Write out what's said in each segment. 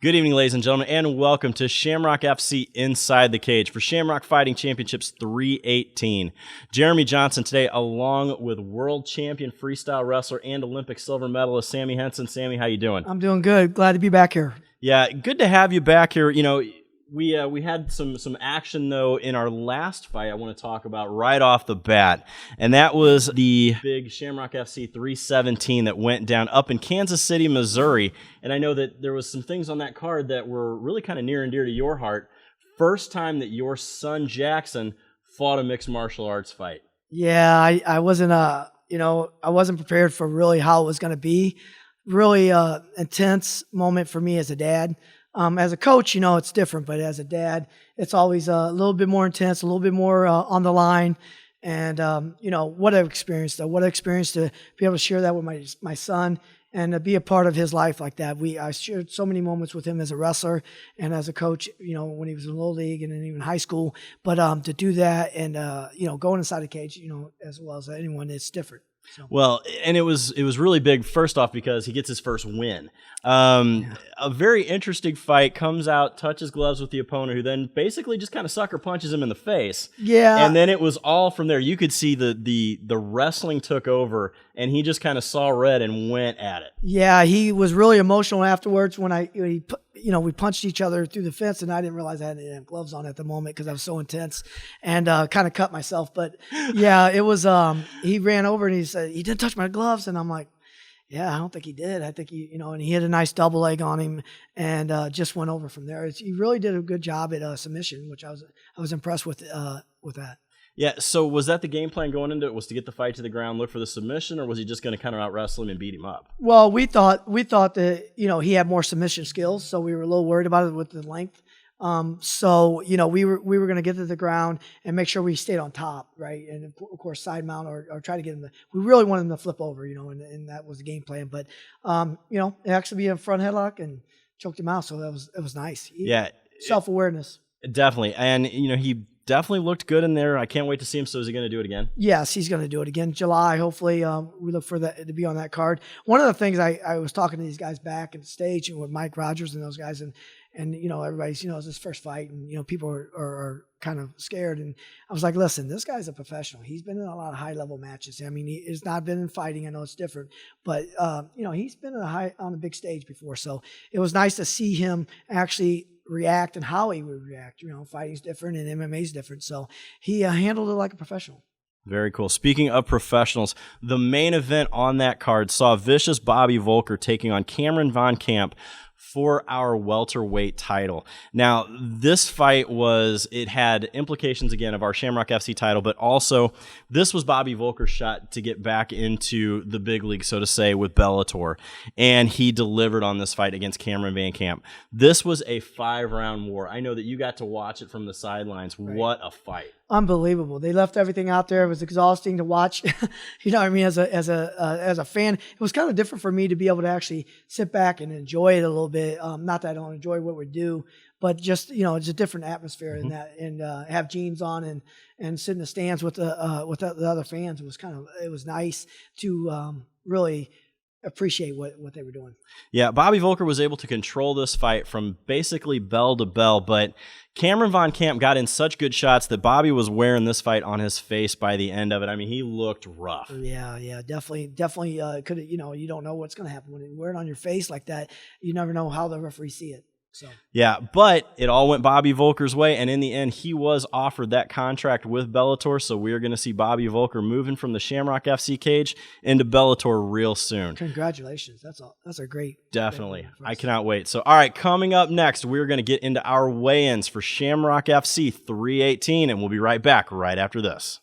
Good evening, ladies and gentlemen, and welcome to Shamrock FC Inside the Cage for Shamrock Fighting Championships 318. Jeremy Johnson today, along with world champion freestyle wrestler and Olympic silver medalist Sammy Henson. Sammy, how you doing? I'm doing good. Glad to be back here. Yeah, good to have you back here. You know, we had some action, though, in our last fight I want to talk about right off the bat, and that was the big Shamrock FC 317 that went down up in Kansas City, Missouri. And I know that there was some things on that card that were really kind of near and dear to your heart. First time that your son Jackson fought a mixed martial arts fight. Yeah, I wasn't I wasn't prepared for really how it was going to be. Really intense moment for me as a dad. As a coach, you know, it's different, but as a dad, it's always a little bit more intense, a little bit more on the line. And, you know, what an experience, though. What an experience to be able to share that with my son and to be a part of his life like that. I shared so many moments with him as a wrestler and as a coach, you know, when he was in Little League and then even high school. But to do that and, you know, going inside the cage, you know, as well as anyone, it's different. So. Well, and it was really big, first off, because he gets his first win. A very interesting fight, comes out, touches gloves with the opponent, who then basically just kind of sucker punches him in the face. Yeah. And then it was all from there. You could see the wrestling took over, and he just kind of saw red and went at it. Yeah, he was really emotional afterwards when we punched each other through the fence, and I didn't realize I had gloves on at the moment because I was so intense and kind of cut myself. But yeah, it was, he ran over and he said, "He didn't touch my gloves." And I'm like, yeah, I don't think he did. I think and he hit a nice double leg on him and just went over from there. He really did a good job at submission, which I was impressed with that. Yeah, so was that the game plan going into it, was to get the fight to the ground, look for the submission, or was he just going to kind of out-wrestle him and beat him up? Well, we thought that, you know, he had more submission skills, so we were a little worried about it with the length. So, you know, we were going to get to the ground and make sure we stayed on top, right? And of course, side mount or try to get him we really wanted him to flip over, you know, and that was the game plan. But, you know, it actually be a front headlock and choked him out, so it was nice. Self-awareness. Definitely. And, you know, he definitely looked good in there. I can't wait to see him. So is he going to do it again? Yes, he's going to do it again. July, hopefully. We look for that to be on that card. One of the things I was talking to these guys back at the stage and with Mike Rogers and those guys, and you know, everybody's, you know, it's his first fight, and you know, people are kind of scared. And I was like, listen, this guy's a professional. He's been in a lot of high level matches. I mean, he's not been in fighting. I know it's different, but you know, he's been on the big stage before. So it was nice to see him actually react and how he would react. You know, fighting's different and MMA's different. So he handled it like a professional. Very cool. Speaking of professionals, the main event on that card saw vicious Bobby Volker taking on Cameron Von Camp for our welterweight title. Now, this fight it had implications, again, of our Shamrock FC title, but also this was Bobby Volker's shot to get back into the big league, so to say, with Bellator, and he delivered on this fight against Cameron Van Camp. This was a 5-round war. I know that you got to watch it from the sidelines. Right. What a fight. Unbelievable. They left everything out there. It was exhausting to watch. You know what I mean? As a fan, it was kind of different for me to be able to actually sit back and enjoy it a little bit. Not that I don't enjoy what we do, but just, you know, it's a different atmosphere in that, and have jeans on and sit in the stands with the other fans. It was nice to really appreciate what they were doing. Yeah, Bobby Volker was able to control this fight from basically bell to bell, but Cameron Von Camp got in such good shots that Bobby was wearing this fight on his face by the end of it. I mean, he looked rough. Yeah, definitely. Could, you know, you don't know what's going to happen when you wear it on your face like that. You never know how the referee see it. So. Yeah, but it all went Bobby Volker's way, and in the end, he was offered that contract with Bellator, so we're going to see Bobby Volker moving from the Shamrock FC cage into Bellator real soon. Congratulations. That's a great... Definitely. I cannot wait. So, all right, coming up next, we're going to get into our weigh-ins for Shamrock FC 318, and we'll be right back right after this.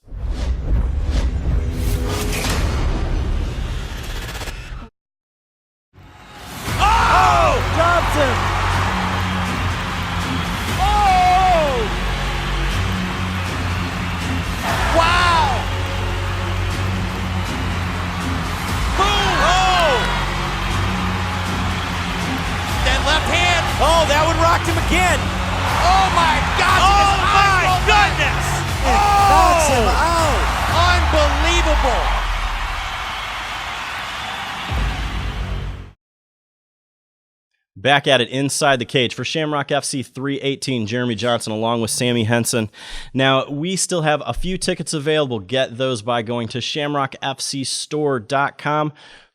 Oh! Johnson! Oh, that one rocked him again. Oh, my gosh. Oh, my goodness. It knocks him out. Unbelievable. Back at it inside the cage for Shamrock FC 318, Jeremy Johnson along with Sammy Henson. Now, we still have a few tickets available. Get those by going to shamrockfcstore.com.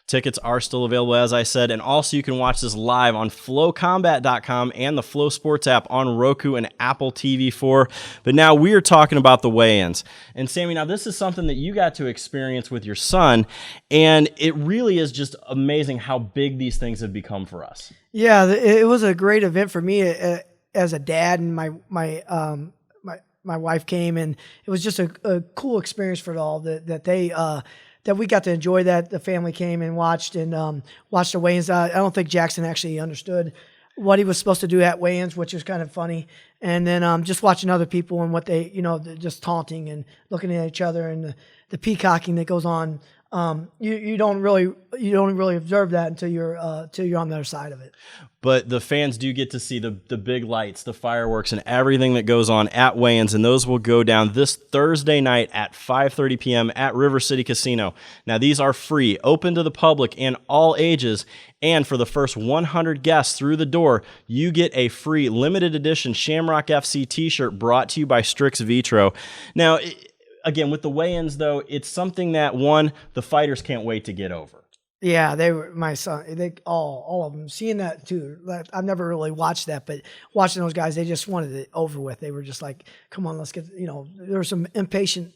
Tickets are still available, as I said, and also you can watch this live on flowcombat.com and the Flow Sports app on Roku and Apple TV4. But now we are talking about the weigh-ins. And Sammy, now this is something that you got to experience with your son, and it really is just amazing how big these things have become for us. Yeah, it was a great event for me as a dad, and my wife came, and it was just a cool experience for it all that we got to enjoy. That the family came and watched the weigh-ins. I don't think Jackson actually understood what he was supposed to do at weigh-ins, which is kind of funny. And then just watching other people and what they, just taunting and looking at each other and the peacocking that goes on. You don't really observe that until you're on the other side of it. But the fans do get to see the big lights, the fireworks, and everything that goes on at weigh-ins, and those will go down this Thursday night at 5:30 p.m. at River City Casino. Now, these are free, open to the public and all ages, and for the first 100 guests through the door, you get a free limited edition Shamrock FC t-shirt brought to you by Strix Vitro. Now, again, with the weigh-ins, though, it's something that, one, the fighters can't wait to get over. Yeah, they were my son. They all of them seeing that too. I've never really watched that, but watching those guys, they just wanted it over with. They were just like, "Come on, let's get." There were some impatient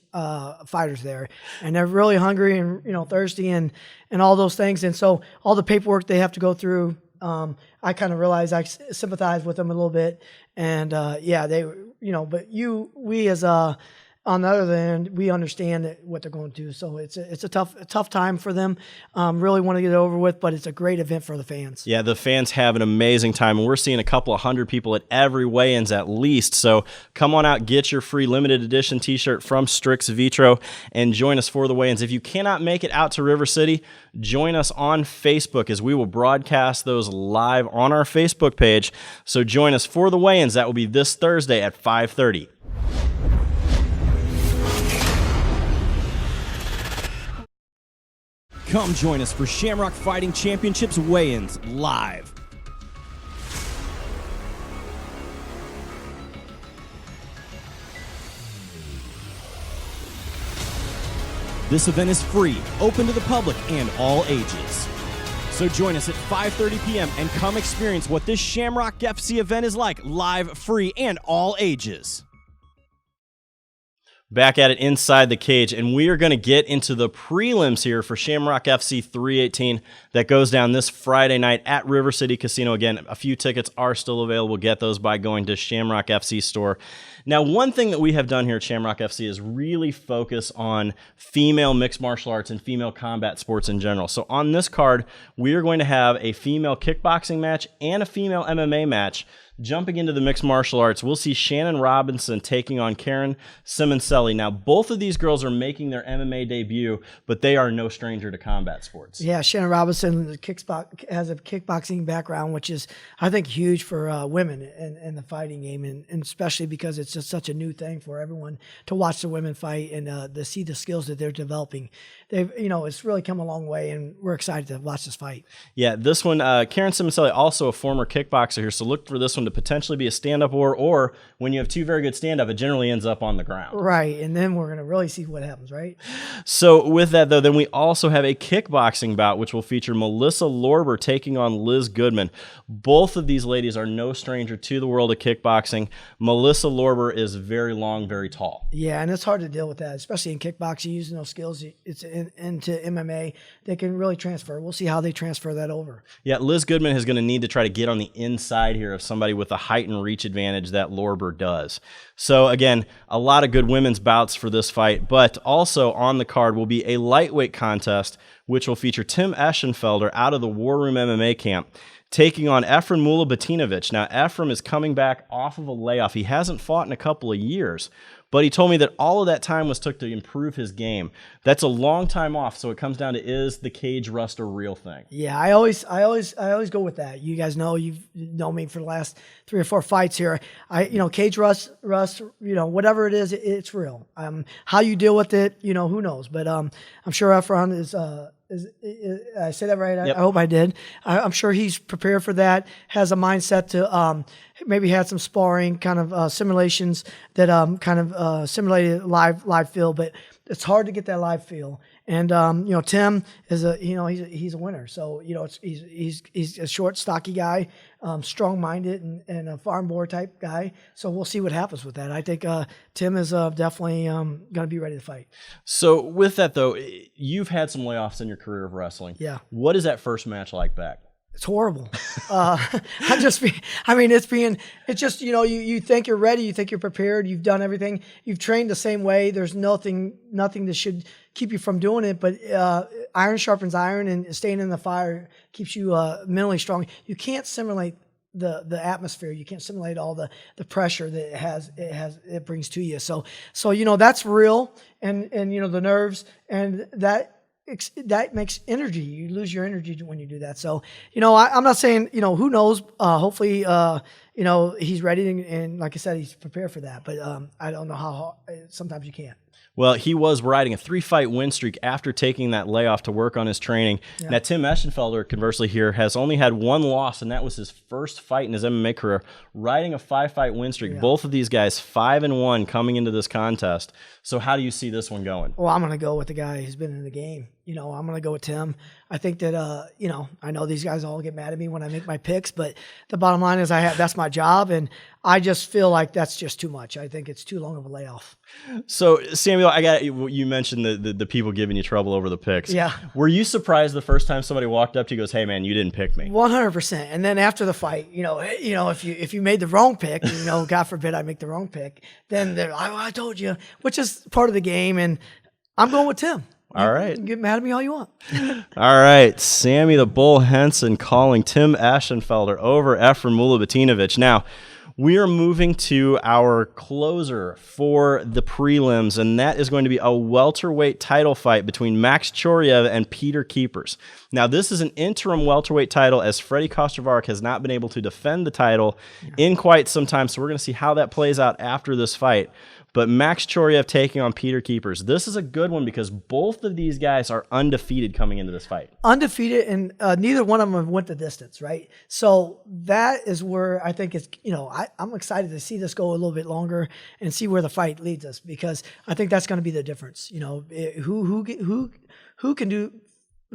fighters there, and they're really hungry and thirsty and all those things. And so all the paperwork they have to go through, I kind of realized I sympathize with them a little bit. And they but we as on the other end, we understand what they're going to do. So it's a tough time for them. Really want to get it over with, but it's a great event for the fans. Yeah, the fans have an amazing time, and we're seeing a couple of hundred people at every weigh-ins at least. So come on out, get your free limited edition t-shirt from Strix Vitro, and join us for the weigh-ins. If you cannot make it out to River City, join us on Facebook as we will broadcast those live on our Facebook page. So join us for the weigh-ins. That will be this Thursday at 5:30. Come join us for Shamrock Fighting Championships weigh-ins live. This event is free, open to the public and all ages. So join us at 5:30 p.m. and come experience what this Shamrock FC event is like, live, free, and all ages. Back at it inside the cage, and we are going to get into the prelims here for Shamrock FC 318 that goes down this Friday night at River City Casino. Again, a few tickets are still available. Get those by going to Shamrock FC store. Now, one thing that we have done here at Shamrock FC is really focus on female mixed martial arts and female combat sports in general. So on this card, we are going to have a female kickboxing match and a female MMA match. Jumping into the mixed martial arts, we'll see Shannon Robinson taking on Karen Simoncelli. Now, both of these girls are making their MMA debut, but they are no stranger to combat sports. Yeah, Shannon Robinson has a kickboxing background, which is, I think, huge for women in the fighting game, and especially because it's just such a new thing for everyone to watch the women fight and to see the skills that they're developing. It's really come a long way, and we're excited to watch this fight. Yeah, this one, Karen Simoncelli, also a former kickboxer here, so look for this one to potentially be a stand-up war, or when you have two very good stand-up, it generally ends up on the ground. Right, and then we're going to really see what happens, right? So with that, though, then we also have a kickboxing bout, which will feature Melissa Lorber taking on Liz Goodman. Both of these ladies are no stranger to the world of kickboxing. Melissa Lorber is very long, very tall. Yeah, and it's hard to deal with that, especially in kickboxing, using those skills into MMA. They can really transfer. We'll see how they transfer that over. Yeah, Liz Goodman is going to need to try to get on the inside here of somebody with a height and reach advantage that Lorber does. So again, a lot of good women's bouts for this fight, but also on the card will be a lightweight contest, which will feature Tim Eschenfelder out of the War Room MMA camp, taking on Efrem Mulabatinovich. Now, Efrem is coming back off of a layoff. He hasn't fought in a couple of years, but he told me that all of that time was took to improve his game. That's a long time off, so it comes down to, is the cage rust a real thing? Yeah, I always go with that. You guys know, you've known me for the last 3 or 4 fights here. Cage rust, whatever it is, it's real. How you deal with it, who knows? But I'm sure Efron I say that right? Yep. I hope I did. I'm sure he's prepared for that, has a mindset to maybe had some sparring kind of simulations that kind of simulated live feel, but it's hard to get that live feel. And Tim is he's a winner. So he's a short, stocky guy, strong-minded and a farm boy type guy. So we'll see what happens with that. I think Tim is definitely going to be ready to fight. So with that though, you've had some layoffs in your career of wrestling. Yeah. What is that first match like back? It's horrible. It's just, you think you're ready. You think you're prepared. You've done everything. You've trained the same way. There's nothing that should keep you from doing it. But iron sharpens iron, and staying in the fire keeps you mentally strong. You can't simulate the atmosphere. You can't simulate all the pressure that it brings to you. So that's real. And the nerves, and that makes energy. You lose your energy when you do that. So, I'm not saying, who knows, hopefully, he's ready. And like I said, he's prepared for that, but I don't know how sometimes you can't. Well, he was riding a 3-fight win streak after taking that layoff to work on his training. Yeah. Now, Tim Eschenfelder, conversely here, has only had one loss, and that was his first fight in his MMA career, riding a 5-fight win streak. Yeah. Both of these guys 5-1 coming into this contest. So how do you see this one going? Well, I'm going to go with the guy who's been in the game. I'm going to go with Tim. I think that, I know these guys all get mad at me when I make my picks, but the bottom line is that's my job, and I just feel like that's just too much. I think it's too long of a layoff. So, Samuel, you mentioned the people giving you trouble over the picks. Yeah. Were you surprised the first time somebody walked up to you and goes, "Hey, man, you didn't pick me"? 100%. And then after the fight, if you made the wrong pick, God forbid I make the wrong pick, then I told you, which is part of the game, and I'm going with Tim. All right. You can get mad at me all you want. All right. Sammy the Bull Henson calling Tim Eschenfelder over Efrem Mulabatinovich. Now, we are moving to our closer for the prelims, and that is going to be a welterweight title fight between Max Choriev and Peter Keepers. Now, this is an interim welterweight title, as Freddie Kostravarik has not been able to defend the title in quite some time, so we're going to see how that plays out after this fight. But Max Choriev taking on Peter Keepers. This is a good one because both of these guys are undefeated coming into this fight. Undefeated, and neither one of them went the distance, right? So that is where I think it's, I'm excited to see this go a little bit longer and see where the fight leads us, because I think that's going to be the difference.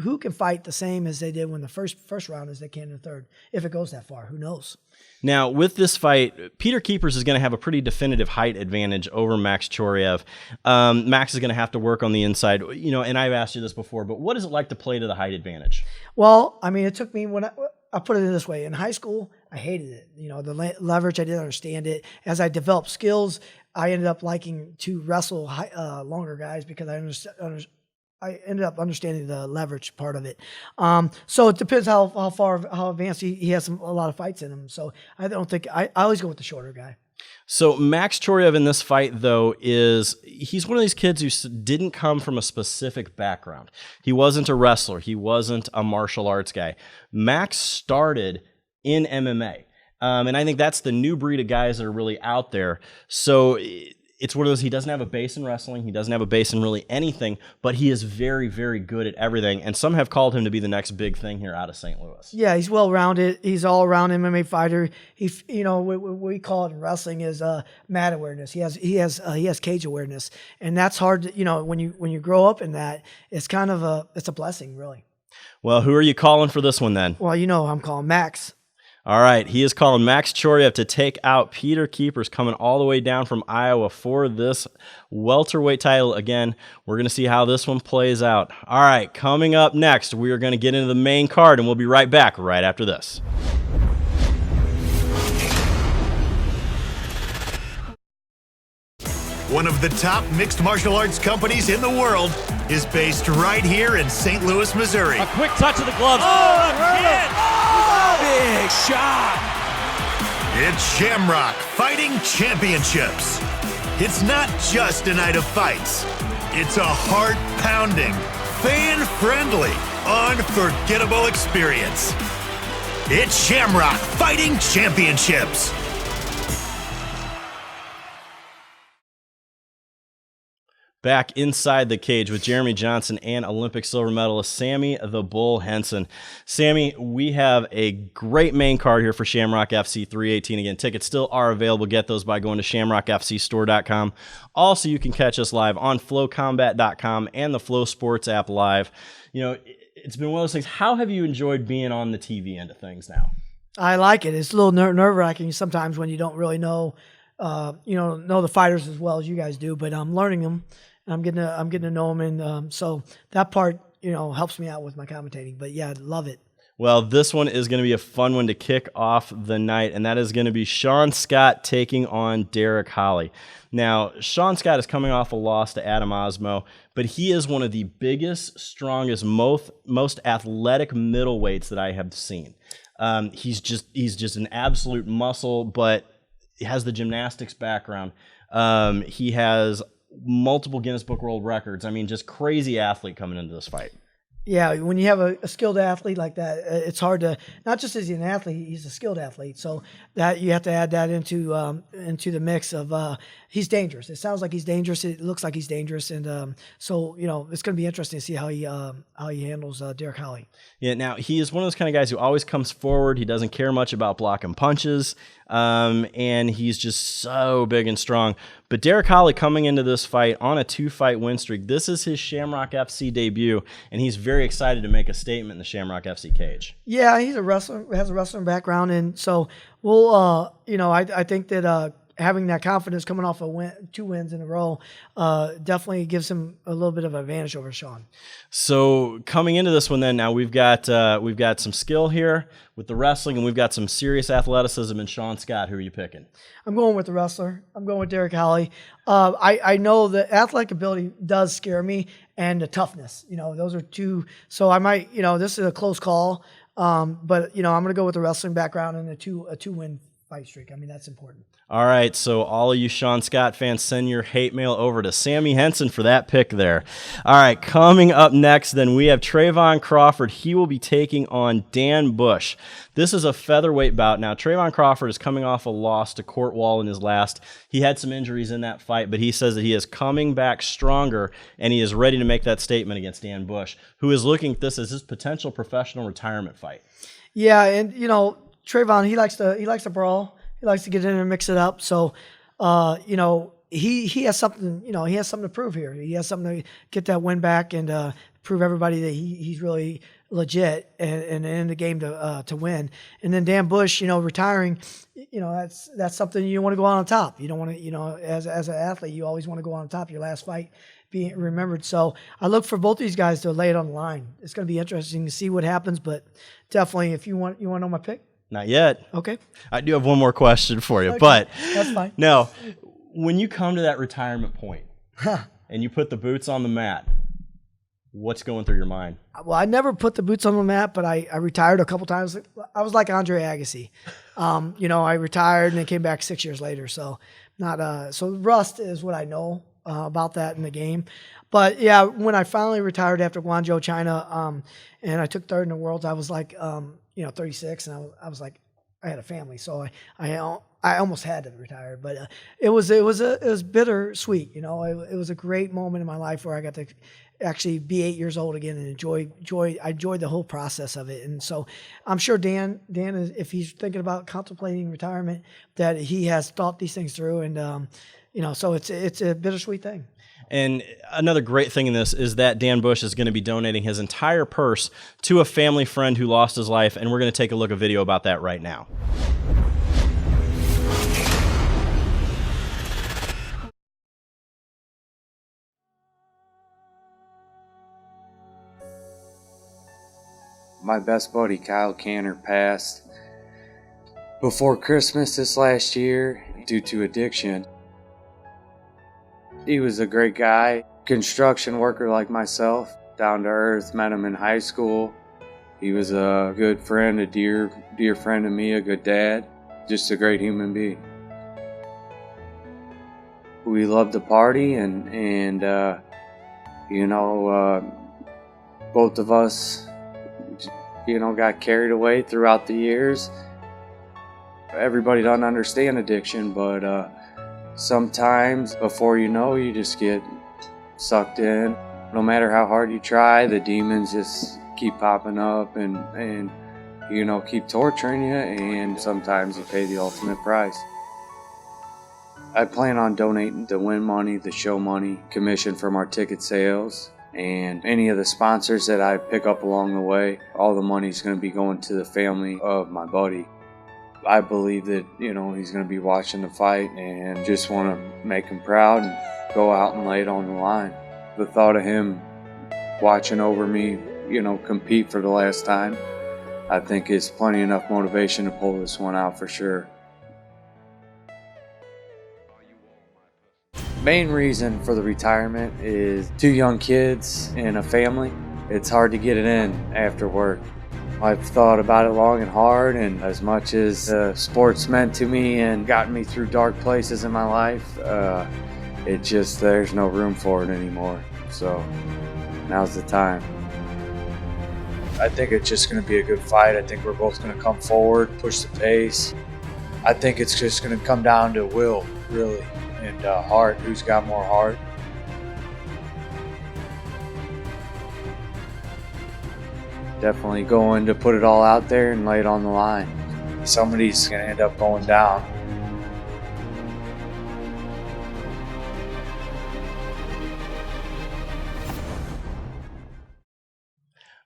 Who can fight the same as they did when the first round as they can in the third, if it goes that far. Who knows? Now, with this fight, Peter Keepers is going to have a pretty definitive height advantage over Max Choriev. Max is going to have to work on the inside, and I've asked you this before, but what is it like to play to the height advantage? Well, I mean, it took me I put it in this way. In high school, I hated it. The leverage, I didn't understand it. As I developed skills, I ended up liking to wrestle longer guys because I ended up understanding the leverage part of it. So it depends how advanced he has a lot of fights in him. So I always go with the shorter guy. So Max Choriev in this fight, though, he's one of these kids who didn't come from a specific background. He wasn't a wrestler. He wasn't a martial arts guy. Max started in MMA. And I think that's the new breed of guys that are really out there. So it's one of those, he doesn't have a base in wrestling. He doesn't have a base in really anything, but he is very, very good at everything. And some have called him to be the next big thing here out of St. Louis. Yeah, he's well-rounded. He's all-around MMA fighter. What we call it in wrestling is mat awareness. He has cage awareness, and that's hard to, when you grow up in that, it's kind of it's a blessing, really. Well, who are you calling for this one then? Well, I'm calling Max. All right, he is calling Max Choriev to take out Peter Keepers, coming all the way down from Iowa for this welterweight title. Again, we're going to see how this one plays out. All right, coming up next, we are going to get into the main card, and we'll be right back right after this. One of the top mixed martial arts companies in the world is based right here in St. Louis, Missouri. A quick touch of the gloves. Oh, again! Big shot. It's Shamrock Fighting Championships. It's not just a night of fights. It's a heart-pounding, fan-friendly, unforgettable experience. It's Shamrock Fighting Championships. Back inside the cage with Jeremy Johnson and Olympic silver medalist Sammy the Bull Henson. Sammy, we have a great main card here for Shamrock FC 318. Again, tickets still are available. Get those by going to shamrockfcstore.com. Also, you can catch us live on flowcombat.com and the Flow Sports app live. You know, it's been one of those things. How have you enjoyed being on the TV end of things now? I like it. It's a little nerve-wracking sometimes when you don't really know the fighters as well as you guys do, but I'm learning them. I'm getting to know them, and so that part, helps me out with my commentating. But yeah, I love it. Well, this one is going to be a fun one to kick off the night, and that is going to be Sean Scott taking on Derek Holly. Now, Sean Scott is coming off a loss to Adam Osmo, but he is one of the biggest, strongest, most athletic middleweights that I have seen. He's just an absolute muscle, but he has the gymnastics background. He has multiple Guinness Book World Records. I mean, just crazy athlete coming into this fight. Yeah, when you have a skilled athlete like that, it's hard to, not just is he an athlete, he's a skilled athlete. So that you have to add that into the mix of he's dangerous. It sounds like he's dangerous. It looks like he's dangerous, and so it's going to be interesting to see how he handles Derek Holly. Yeah, now he is one of those kind of guys who always comes forward. He doesn't care much about blocking punches, and he's just so big and strong. But Derek Holly coming into this fight on a 2-fight win streak. This is his Shamrock FC debut, and he's very excited to make a statement in the Shamrock FC cage. Yeah, he's a wrestler, has a wrestling background, and so we'll, I think that having that confidence coming off of 2 wins in a row definitely gives him a little bit of an advantage over Sean. So coming into this one, then now we've got some skill here with the wrestling, and we've got some serious athleticism in Sean Scott. Who are you picking? I'm going with the wrestler. I'm going with Derek Holly. I know the athletic ability does scare me, and the toughness. Those are two. So I might, this is a close call, but I'm going to go with the wrestling background and a 2-win fight streak. I mean, that's important. All right, so all of you Sean Scott fans, send your hate mail over to Sammy Henson for that pick there. All right, coming up next, then we have Trayvon Crawford. He will be taking on Dan Bush. This is a featherweight bout. Now, Trayvon Crawford is coming off a loss to Court Wall in his last. He had some injuries in that fight, but he says that he is coming back stronger, and he is ready to make that statement against Dan Bush, who is looking at this as his potential professional retirement fight. Yeah, and Trayvon, he likes to brawl. He likes to get in and mix it up. So, he has something. He has something to prove here. He has something to get that win back and prove everybody that he's really legit and in the game to win. And then Dan Bush, retiring. That's something you want to go on top. You don't want to. As an athlete, you always want to go on top. Your last fight being remembered. So I look for both these guys to lay it on the line. It's going to be interesting to see what happens. But definitely, if you want to know my pick. Not yet. Okay. I do have one more question for you, but that's fine. No, when you come to that retirement point and you put the boots on the mat, what's going through your mind? Well, I never put the boots on the mat, but I retired a couple times. I was like Andre Agassi. I retired and then came back 6 years later. So so rust is what I know about that in the game. But yeah, when I finally retired after Guangzhou, China, and I took third in the world, I was like, 36, and I was like, I had a family, so I almost had to retire, but it was bittersweet. It was a great moment in my life where I got to actually be 8 years old again and I enjoyed the whole process of it. And so I'm sure Dan is, if he's thinking about contemplating retirement, that he has thought these things through, and so it's a bittersweet thing. And another great thing in this is that Dan Bush is going to be donating his entire purse to a family friend who lost his life, and we're going to take a look at a video about that right now. My best buddy Kyle Canner passed before Christmas this last year due to addiction. He was a great guy, construction worker like myself, down to earth, met him in high school. He was a good friend, a dear friend to me, a good dad, just a great human being. We loved to party and both of us, got carried away throughout the years. Everybody doesn't understand addiction, but sometimes before you know, you just get sucked in. No matter how hard you try, the demons just keep popping up and keep torturing you, and sometimes you pay the ultimate price. I plan on donating the win money, the show money, commission from our ticket sales, and any of the sponsors that I pick up along the way. All the money is going to be going to the family of my buddy. I believe that, he's going to be watching the fight and just want to make him proud and go out and lay it on the line. The thought of him watching over me, compete for the last time, I think is plenty enough motivation to pull this one out for sure. Main reason for the retirement is 2 young kids and a family. It's hard to get it in after work. I've thought about it long and hard, and as much as sports meant to me and gotten me through dark places in my life, there's no room for it anymore. So now's the time. I think it's just going to be a good fight. I think we're both going to come forward, push the pace. I think it's just going to come down to will, really, and heart. Who's got more heart? Definitely going to put it all out there and lay it on the line. Somebody's going to end up going down.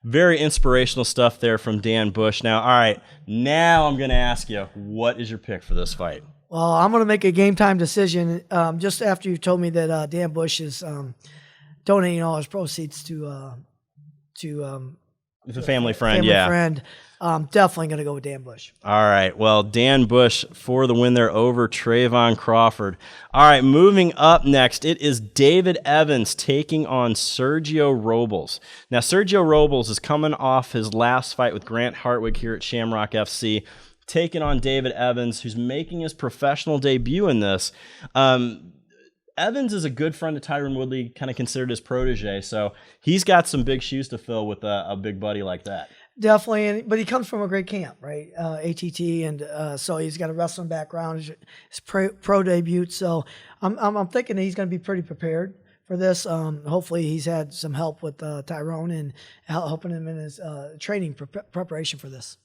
Very inspirational stuff there from Dan Bush. Now, all right, now I'm going to ask you, what is your pick for this fight? Well, I'm going to make a game time decision just after you told me that Dan Bush is donating all his proceeds to The family friend, Definitely going to go with Dan Bush. All right. Well, Dan Bush for the win there over Trayvon Crawford. All right. Moving up next, it is David Evans taking on Sergio Robles. Now, Sergio Robles is coming off his last fight with Grant Hartwig here at Shamrock FC, taking on David Evans, who's making his professional debut in this. Evans is a good friend of Tyron Woodley, kind of considered his protege, so he's got some big shoes to fill with a big buddy like that. Definitely, but he comes from a great camp, right? ATT, and so he's got a wrestling background, his pro debut. So I'm thinking that he's going to be pretty prepared for this. Hopefully, he's had some help with Tyrone and helping him in his training preparation for this.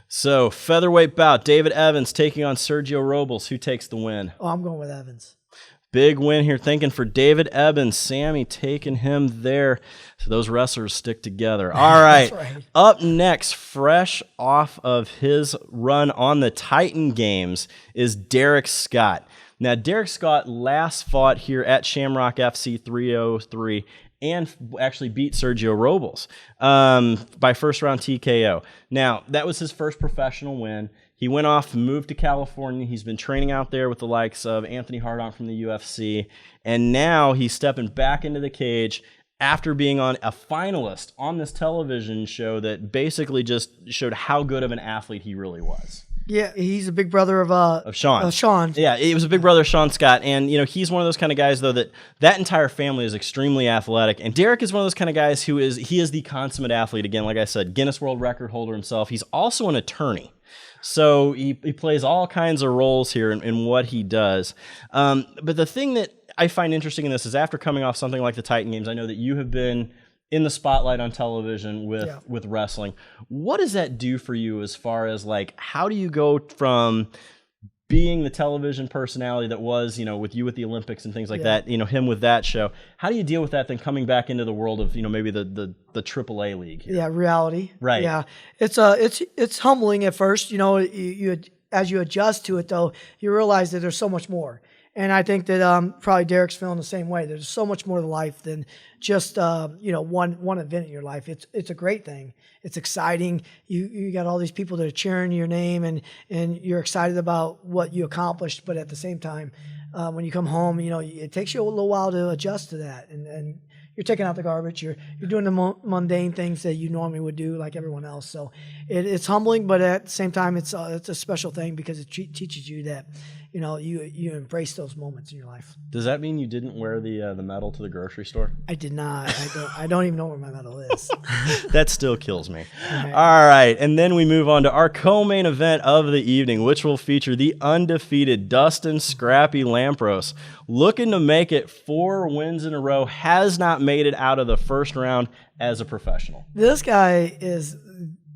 So featherweight bout: David Evans taking on Sergio Robles. Who takes the win? Oh, I'm going with Evans. Big win here, thinking for David Evans. Sammy taking him there. So those wrestlers stick together. All right. Right. Up next, fresh off of his run on the Titan Games, is Derek Scott. Now, Derek Scott last fought here at Shamrock FC 303 and actually beat Sergio Robles by first round TKO. Now, that was his first professional win. He went off, moved to California. He's been training out there with the likes of Anthony Hardon from the UFC. And now he's stepping back into the cage after being on a finalist on this television show that basically just showed how good of an athlete he really was. Yeah, he's a big brother of Sean. Sean. Yeah, it was a big brother of Sean Scott. And, he's one of those kind of guys, though, that entire family is extremely athletic. And Derek is one of those kind of guys he is the consummate athlete. Again, like I said, Guinness World Record holder himself. He's also an attorney. So he plays all kinds of roles here in what he does. But the thing that I find interesting in this is after coming off something like the Titan Games, I know that you have been in the spotlight on television with wrestling. What does that do for you as far as, like, how do you go from being the television personality that was, with you with the Olympics and things like that, him with that show, how do you deal with that then coming back into the world of, maybe the AAA league here? Yeah, reality. Right. Yeah. It's humbling at first, you as you adjust to it, though, you realize that there's so much more. And I think that probably Derek's feeling the same way. There's so much more to life than just one event in your life. It's a great thing. It's exciting. You got all these people that are cheering your name, and you're excited about what you accomplished. But at the same time, when you come home, it takes you a little while to adjust to that. And you're taking out the garbage. You're doing the mundane things that you normally would do, like everyone else. So it's humbling, but at the same time, it's a special thing because it teaches you that you embrace those moments in your life. Does that mean you didn't wear the medal to the grocery store? I did not. I don't even know where my medal is. That still kills me. All right, and then we move on to our co-main event of the evening, which will feature the undefeated Dustin Scrappy Lampros, looking to make it 4 wins in a row, has not made it out of the first round as a professional. This guy is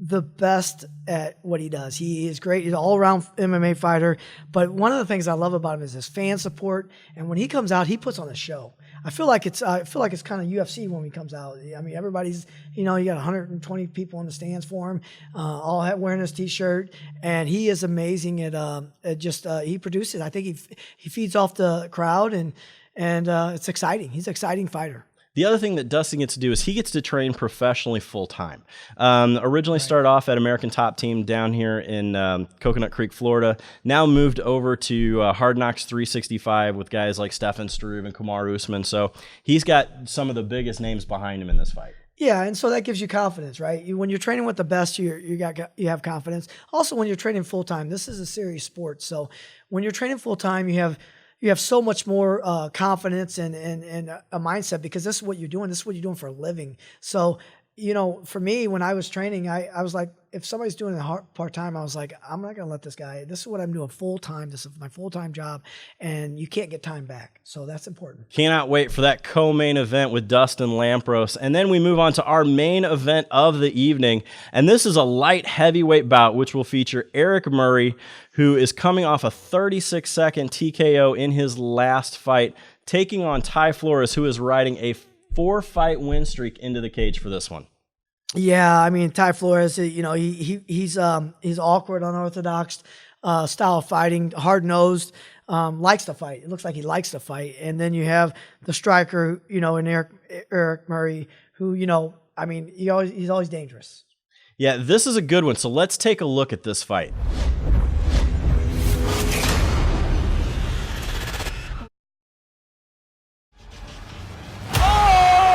the best at what he does. He is great. He's an all-around MMA fighter. But one of the things I love about him is his fan support. And when he comes out, he puts on a show. I feel like it's kind of UFC when he comes out. I mean, everybody's, you got 120 people in the stands for him, all wearing his T-shirt, and he is amazing at just he produces. I think he feeds off the crowd, and it's exciting. He's an exciting fighter. The other thing that Dustin gets to do is he gets to train professionally full-time. Originally started off at American Top Team down here in Coconut Creek, Florida. Now moved over to Hard Knocks 365 with guys like Stefan Struve and Kumar Usman. So he's got some of the biggest names behind him in this fight. Yeah, and so that gives you confidence, right? When you're training with the best, you have confidence. Also, when you're training full-time, this is a serious sport. So when you're training full-time, you have so much more confidence and a mindset, because this is what you're doing. This is what you're doing for a living. So, for me, when I was training, I was like, if somebody's doing it part-time, I was like, I'm not going to let this guy. This is what I'm doing full-time. This is my full-time job, and you can't get time back. So that's important. Cannot wait for that co-main event with Dustin Lampros. And then we move on to our main event of the evening, and this is a light heavyweight bout, which will feature Eric Murray, who is coming off a 36-second TKO in his last fight, taking on Ty Flores, who is riding a 4-fight win streak into the cage for this one. Yeah, I mean, Ty Flores, he's awkward, unorthodox style of fighting, hard-nosed, likes to fight. It looks like he likes to fight. And then you have the striker, in Eric Murray, who, he's always dangerous. Yeah, this is a good one. So let's take a look at this fight.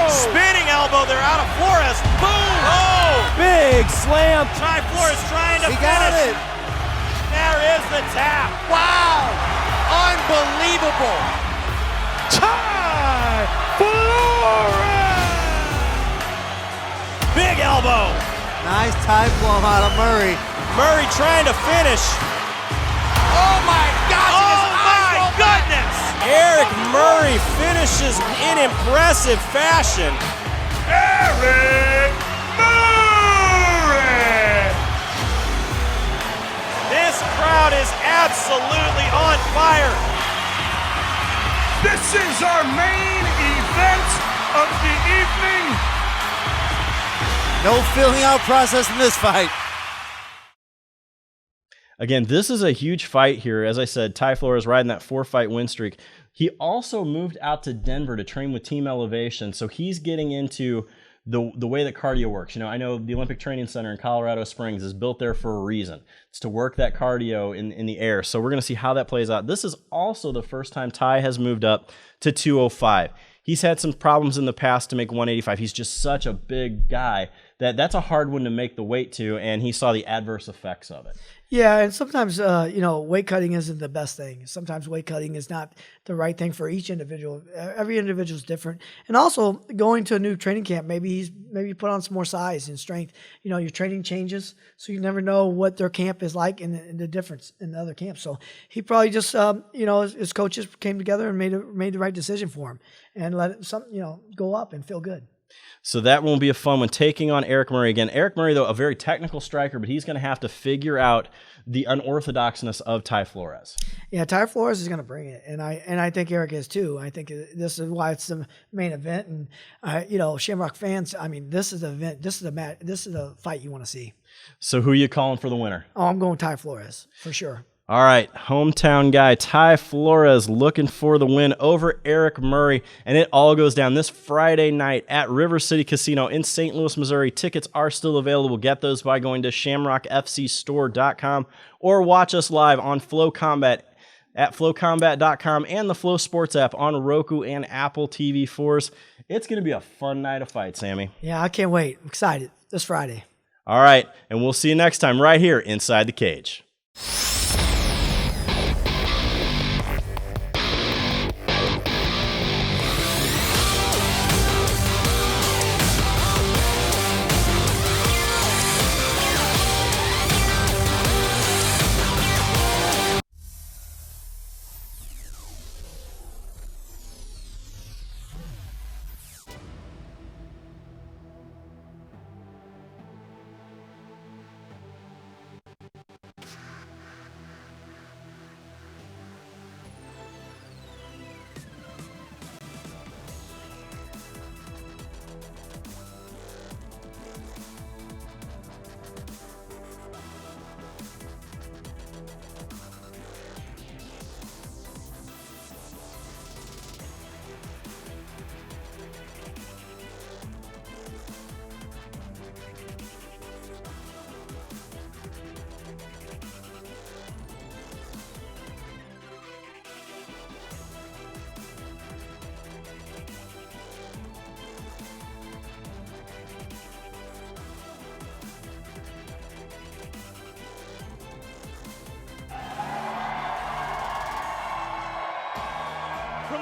Spinning elbow there out of Flores. Boom! Oh! Big slam. Ty Flores trying to He finish. got it. There is the tap. Wow. Unbelievable. Ty Flores! Big elbow. Nice time plum out of Murray. Murray trying to finish. Oh my gosh. Oh my goodness! Eric Murray finishes in impressive fashion. Eric Murray! This crowd is absolutely on fire. This is our main event of the evening. No filling out process in this fight. Again, this is a huge fight here. As I said, Ty Flores riding that 4-fight win streak. He also moved out to Denver to train with Team Elevation, so he's getting into the way that cardio works. I know the Olympic Training Center in Colorado Springs is built there for a reason. It's to work that cardio in the air. So we're going to see how that plays out. This is also the first time Ty has moved up to 205. He's had some problems in the past to make 185. He's just such a big guy that's a hard one to make the weight to, and he saw the adverse effects of it. Yeah, and sometimes, weight cutting isn't the best thing. Sometimes weight cutting is not the right thing for each individual. Every individual is different. And also, going to a new training camp, maybe put on some more size and strength. Your training changes, so you never know what their camp is like and the difference in the other camps. So he probably just, his coaches came together and made the right decision for him and let it go up and feel good. So that won't be a fun one, taking on Eric Murray again. Eric Murray, though, a very technical striker, but he's going to have to figure out the unorthodoxness of Ty Flores. Yeah, Ty Flores is going to bring it, and I think Eric is too. I think this is why it's the main event, and Shamrock fans. I mean, this is the event. This is the match. This is the fight you want to see. So who are you calling for the winner? Oh, I'm going Ty Flores for sure. All right, hometown guy Ty Flores looking for the win over Eric Murray, and it all goes down this Friday night at River City Casino in St. Louis, Missouri. Tickets are still available. Get those by going to shamrockfcstore.com or watch us live on Flow Combat at flowcombat.com and the Flow Sports app on Roku and Apple TV4s. It's going to be a fun night of fight, Sammy. Yeah, I can't wait. I'm excited this Friday. All right, and we'll see you next time right here inside the cage.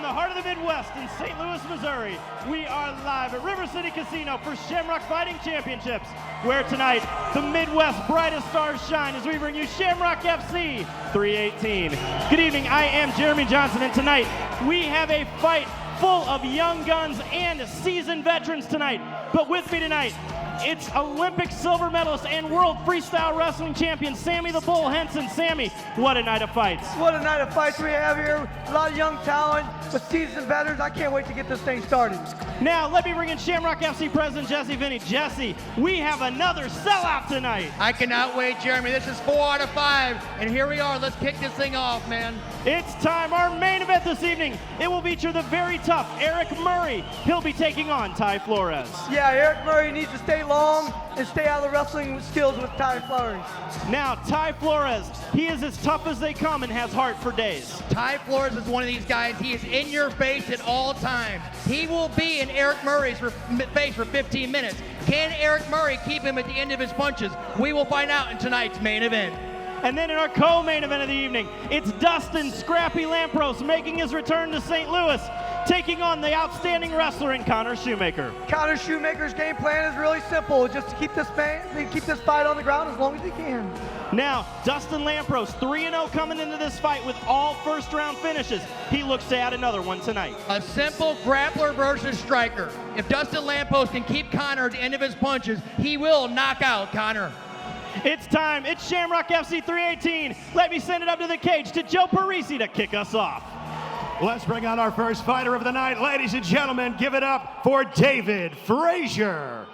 the heart of the Midwest in St. Louis, Missouri. We are live at River City Casino for Shamrock Fighting Championships, where tonight the Midwest brightest stars shine as we bring you Shamrock FC 318. Good evening, I am Jeremy Johnson, and tonight we have a fight full of young guns and seasoned veterans tonight. But with me tonight, it's Olympic silver medalist and world freestyle wrestling champion, Sammy the Bull Henson. Sammy, what a night of fights. What a night of fights we have here. A lot of young talent with seasoned veterans. I can't wait to get this thing started. Now, let me bring in Shamrock FC President Jesse Vinny. Jesse, we have another sellout tonight. I cannot wait, Jeremy. This is 4 out of 5, and here we are. Let's kick this thing off, man. It's time. Our main event this evening, it will feature the very tough Eric Murray. He'll be taking on Ty Flores. Yeah, Eric Murray needs to stay long and stay out of the wrestling skills with Ty Flores. Now, Ty Flores, he is as tough as they come and has heart for days. Ty Flores is one of these guys. He is in your face at all times. He will be in Eric Murray's face for 15 minutes. Can Eric Murray keep him at the end of his punches? We will find out in tonight's main event. And then in our co-main event of the evening, it's Dustin Scrappy Lampros making his return to St. Louis, taking on the outstanding wrestler in Connor Shoemaker. Connor Shoemaker's game plan is really simple, just to keep this fight on the ground as long as he can. Now, Dustin Lampros, 3-0 coming into this fight with all first-round finishes. He looks to add another one tonight. A simple grappler versus striker. If Dustin Lampros can keep Connor at the end of his punches, he will knock out Connor. It's time. It's Shamrock FC 318. Let me send it up to the cage to Joe Parisi to kick us off. Let's bring out our first fighter of the night. Ladies and gentlemen, give it up for David Frazier.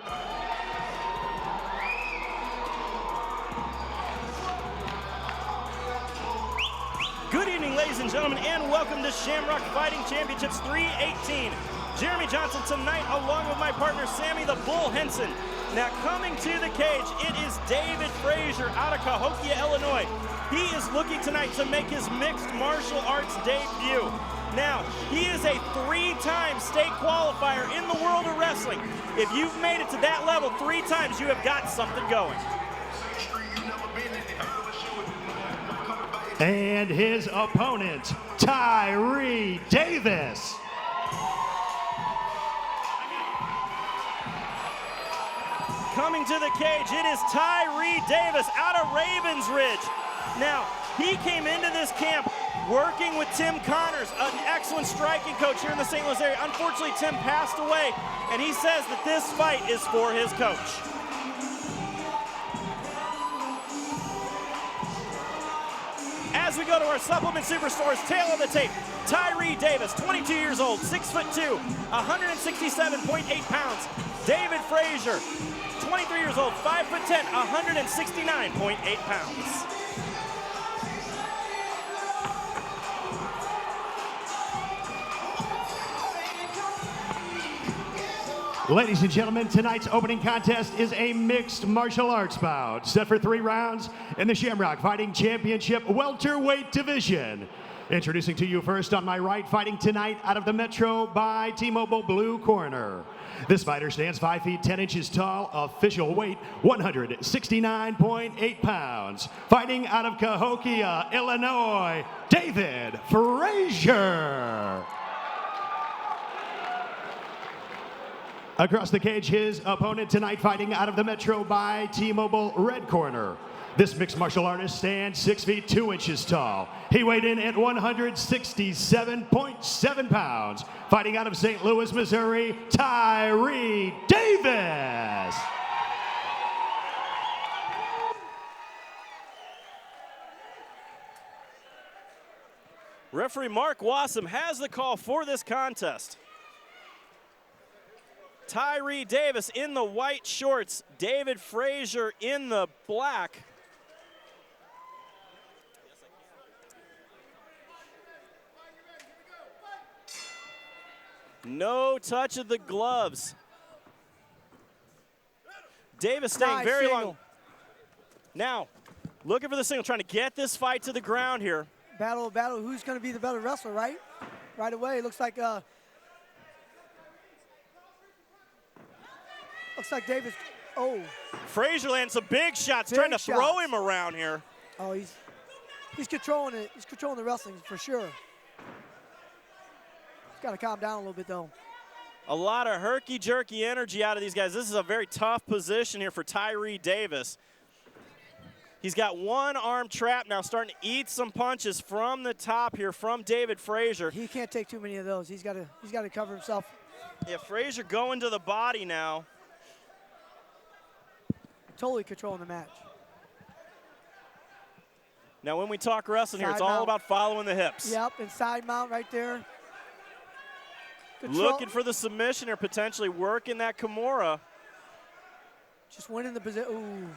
Good evening, ladies and gentlemen, and welcome to Shamrock Fighting Championships 318. Jeremy Johnson tonight, along with my partner, Sammy the Bull Henson. Now, coming to the cage, it is David Frazier out of Cahokia, Illinois. He is looking tonight to make his mixed martial arts debut. Now, he is a 3-time state qualifier in the world of wrestling. If you've made it to that level 3 times, you have got something going. And his opponent, Tyree Davis. Coming to the cage, it is Tyree Davis out of Ravens Ridge. Now, he came into this camp working with Tim Connors, an excellent striking coach here in the St. Louis area. Unfortunately, Tim passed away, and he says that this fight is for his coach. As we go to our supplement superstars, tail of the tape, Tyree Davis, 22 years old, 6'2", 167.8 pounds. David Frazier, 23 years old, 5'10", 169.8 pounds. Ladies and gentlemen, tonight's opening contest is a mixed martial arts bout set for 3 rounds in the Shamrock Fighting Championship welterweight division. Introducing to you first on my right, fighting tonight out of the Metro by T-Mobile blue corner. This fighter stands 5 feet 10 inches tall, official weight 169.8 pounds. Fighting out of Cahokia, Illinois, David Frazier. Across the cage, his opponent tonight, fighting out of the Metro by T-Mobile red corner. This mixed martial artist stands 6 feet 2 inches tall. He weighed in at 167.7 pounds. Fighting out of St. Louis, Missouri, Tyree Davis. Referee Mark Wassam has the call for this contest. Tyree Davis in the white shorts, David Frazier in the black. No touch of the gloves. Davis staying very long. Now, looking for the single, trying to get this fight to the ground here. Battle, who's going to be the better wrestler, right? Right away, it looks like Davis, Frazier lands some big shots, trying to throw him around here. Oh, he's controlling it. He's controlling the wrestling for sure. Got to calm down a little bit, though. A lot of herky-jerky energy out of these guys. This is a very tough position here for Tyree Davis. He's got one arm trapped now, starting to eat some punches from the top here from David Frazier. He can't take too many of those. He's got to cover himself. Yeah, Frazier going to the body now. Totally controlling the match. Now, when we talk wrestling here, it's Side all mount. about following the hips. Yep, and side mount right there. Looking for the submission or potentially working that Kimura. Just winning the position. Ooh.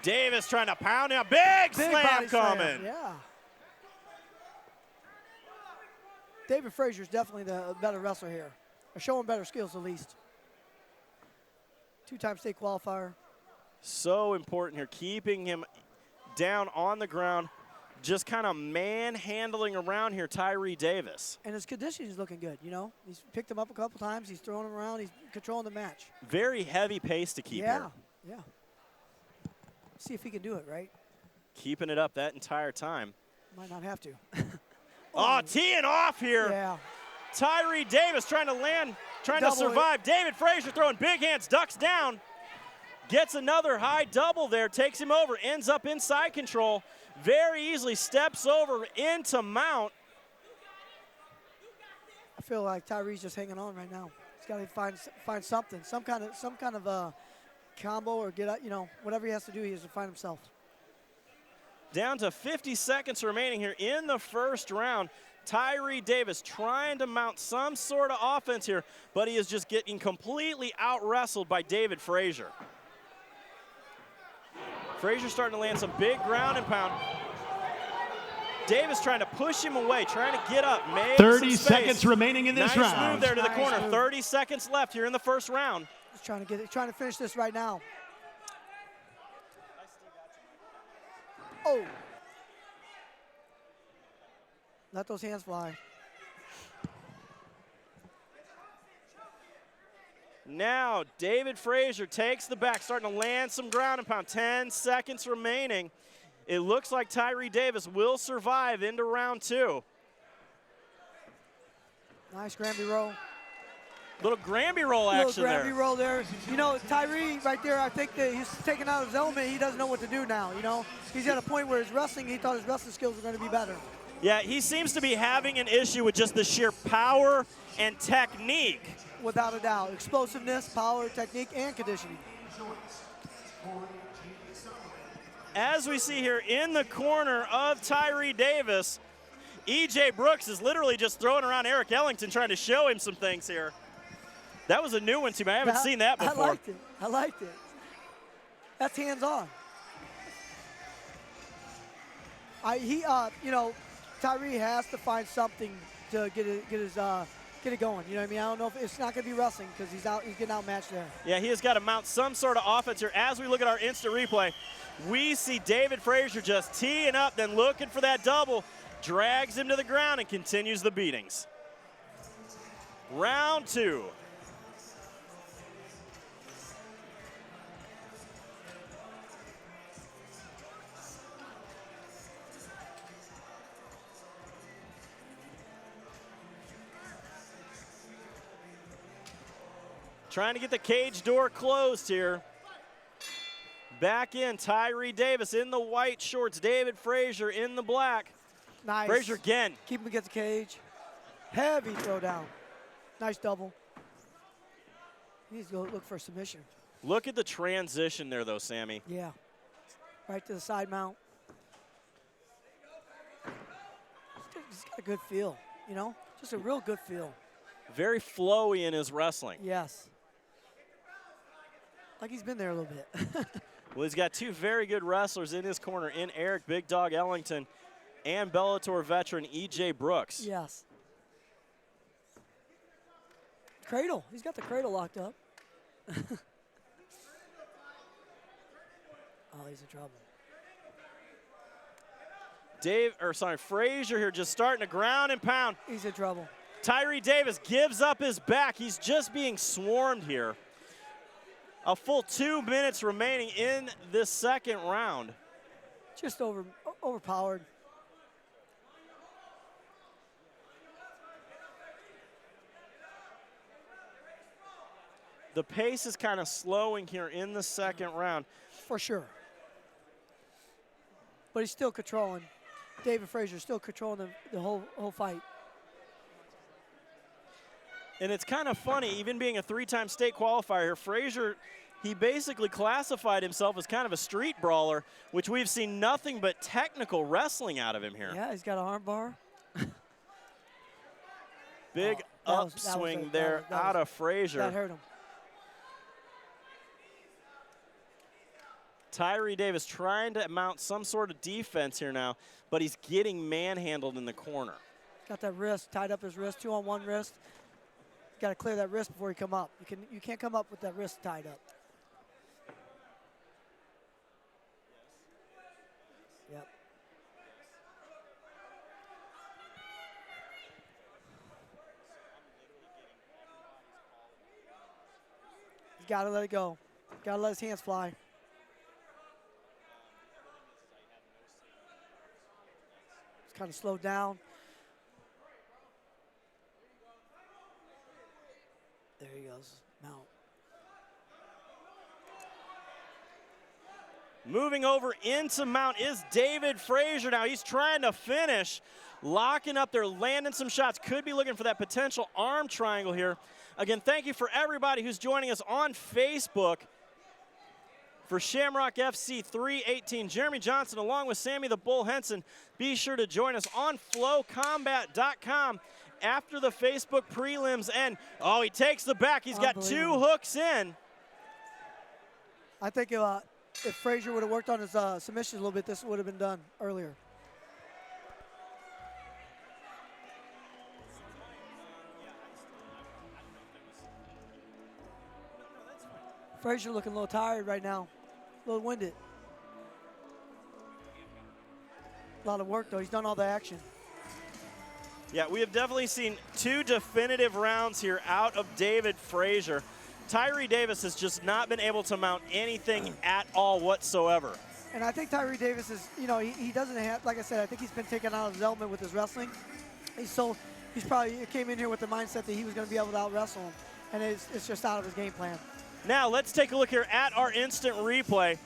Davis trying to pound him. Big slam body coming. Slam. Yeah. David Frazier's definitely the better wrestler here. Or showing better skills at least. 2-time state qualifier. So important here, keeping him down on the ground, just kind of manhandling around here Tyree Davis. And his conditioning is looking good, you know. He's picked him up a couple times. He's throwing him around. He's controlling the match. Very heavy pace to keep here. Yeah. See if he can do it, right? Keeping it up that entire time. Might not have to. Oh, teeing off here. Yeah. Tyree Davis trying to land, trying to Double survive. David Frazier throwing big hands, ducks down. Gets another high double there, takes him over, ends up inside control. Very easily steps over into mount. I feel like Tyree's just hanging on right now. He's got to find something, some kind of combo or get out, you know, whatever he has to do, he has to find himself. Down to 50 seconds remaining here in the first round. Tyree Davis trying to mount some sort of offense here, but he is just getting completely out-wrestled by David Frazier. Frazier starting to land some big ground and pound. Davis trying to push him away, trying to get up. 30 seconds remaining in this nice round. Move there to the Nice corner. move. 30 seconds left here in the first round. Just trying to finish this right now. Oh. Let those hands fly. Now, David Frazier takes the back, starting to land some ground and pound. 10 seconds remaining. It looks like Tyree Davis will survive into round two. Nice Granby roll. Little Granby roll action Little Granby there. roll there. You know, Tyree right there, I think that he's taken out of his element. He doesn't know what to do now, you know. He's at a point where his wrestling, he thought his wrestling skills were going to be better. Yeah, he seems to be having an issue with just the sheer power and technique. Without a doubt. Explosiveness, power, technique, and conditioning. As we see here in the corner of Tyree Davis, E.J. Brooks is literally just throwing around Eric Ellington trying to show him some things here. That was a new one to me. I haven't seen that before. I liked it. That's hands-on. You know, Tyree has to find something to get it going. You know what I mean? I don't know if it's not going to be wrestling because he's getting outmatched there. Yeah, he has got to mount some sort of offense here. As we look at our instant replay, we see David Frazier just teeing up, then looking for that double, drags him to the ground and continues the beatings. Round two. Trying to get the cage door closed here. Back in, Tyree Davis in the white shorts. David Frazier in the black. Nice. Frazier again. Keep him against the cage. Heavy throw down. Nice double. He needs to go look for a submission. Look at the transition there, though, Sammy. Yeah. Right to the side mount. He's got a good feel, you know? Just a real good feel. Very flowy in his wrestling. Yes. Like he's been there a little bit. Well, he's got two very good wrestlers in his corner, in Eric Big Dog Ellington and Bellator veteran E.J. Brooks. Yes. Cradle. He's got the cradle locked up. Oh, he's in trouble. Frazier here just starting to ground and pound. He's in trouble. Tyree Davis gives up his back. He's just being swarmed here. A full 2 minutes remaining in this second round. the pace is kind of slowing here in the second round. For sure. But he's still controlling. David Frazier still controlling the whole fight. And it's kind of funny, even being a 3-time state qualifier here, Frazier, he basically classified himself as kind of a street brawler, which we've seen nothing but technical wrestling out of him here. Yeah, he's got an arm bar. Big upswing there out of Frazier. That hurt him. Tyree Davis trying to mount some sort of defense here now, but he's getting manhandled in the corner. Got that wrist, tied up his wrist, 2-on-1 wrist. Got to clear that wrist before you come up. You can't come up with that wrist tied up. Yep. He's got to let it go. Got to let his hands fly. It's kind of slowed down. There he goes, mount. Moving over into mount is David Frazier now. He's trying to finish, locking up there, landing some shots. Could be looking for that potential arm triangle here. Again, thank you for everybody who's joining us on Facebook for Shamrock FC 318. Jeremy Johnson along with Sammy the Bull Henson. Be sure to join us on flowcombat.com after the Facebook prelims end. Oh, he takes the back. He's got 2 hooks in. I think if Frazier would have worked on his submissions a little bit, this would have been done earlier. Frazier looking a little tired right now, a little winded. A lot of work, though. He's done all the action. Yeah, we have definitely seen 2 definitive rounds here out of David Frazier. Tyree Davis has just not been able to mount anything at all whatsoever. And I think Tyree Davis is, he doesn't have, like I said, I think he's been taken out of his element with his wrestling. He's probably came in here with the mindset that he was going to be able to out-wrestle him, and it's just out of his game plan. Now let's take a look here at our instant replay.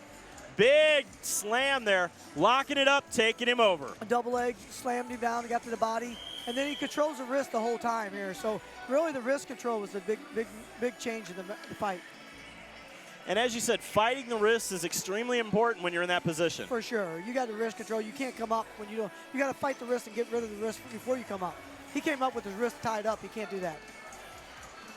Big slam there, locking it up, taking him over. A double leg, slammed him down, got to the body, and then he controls the wrist the whole time here. So really the wrist control was the big change in the fight. And as you said, fighting the wrist is extremely important when you're in that position. For sure. You got the wrist control. You can't come up when you don't. You got to fight the wrist and get rid of the wrist before you come up. He came up with his wrist tied up. He can't do that.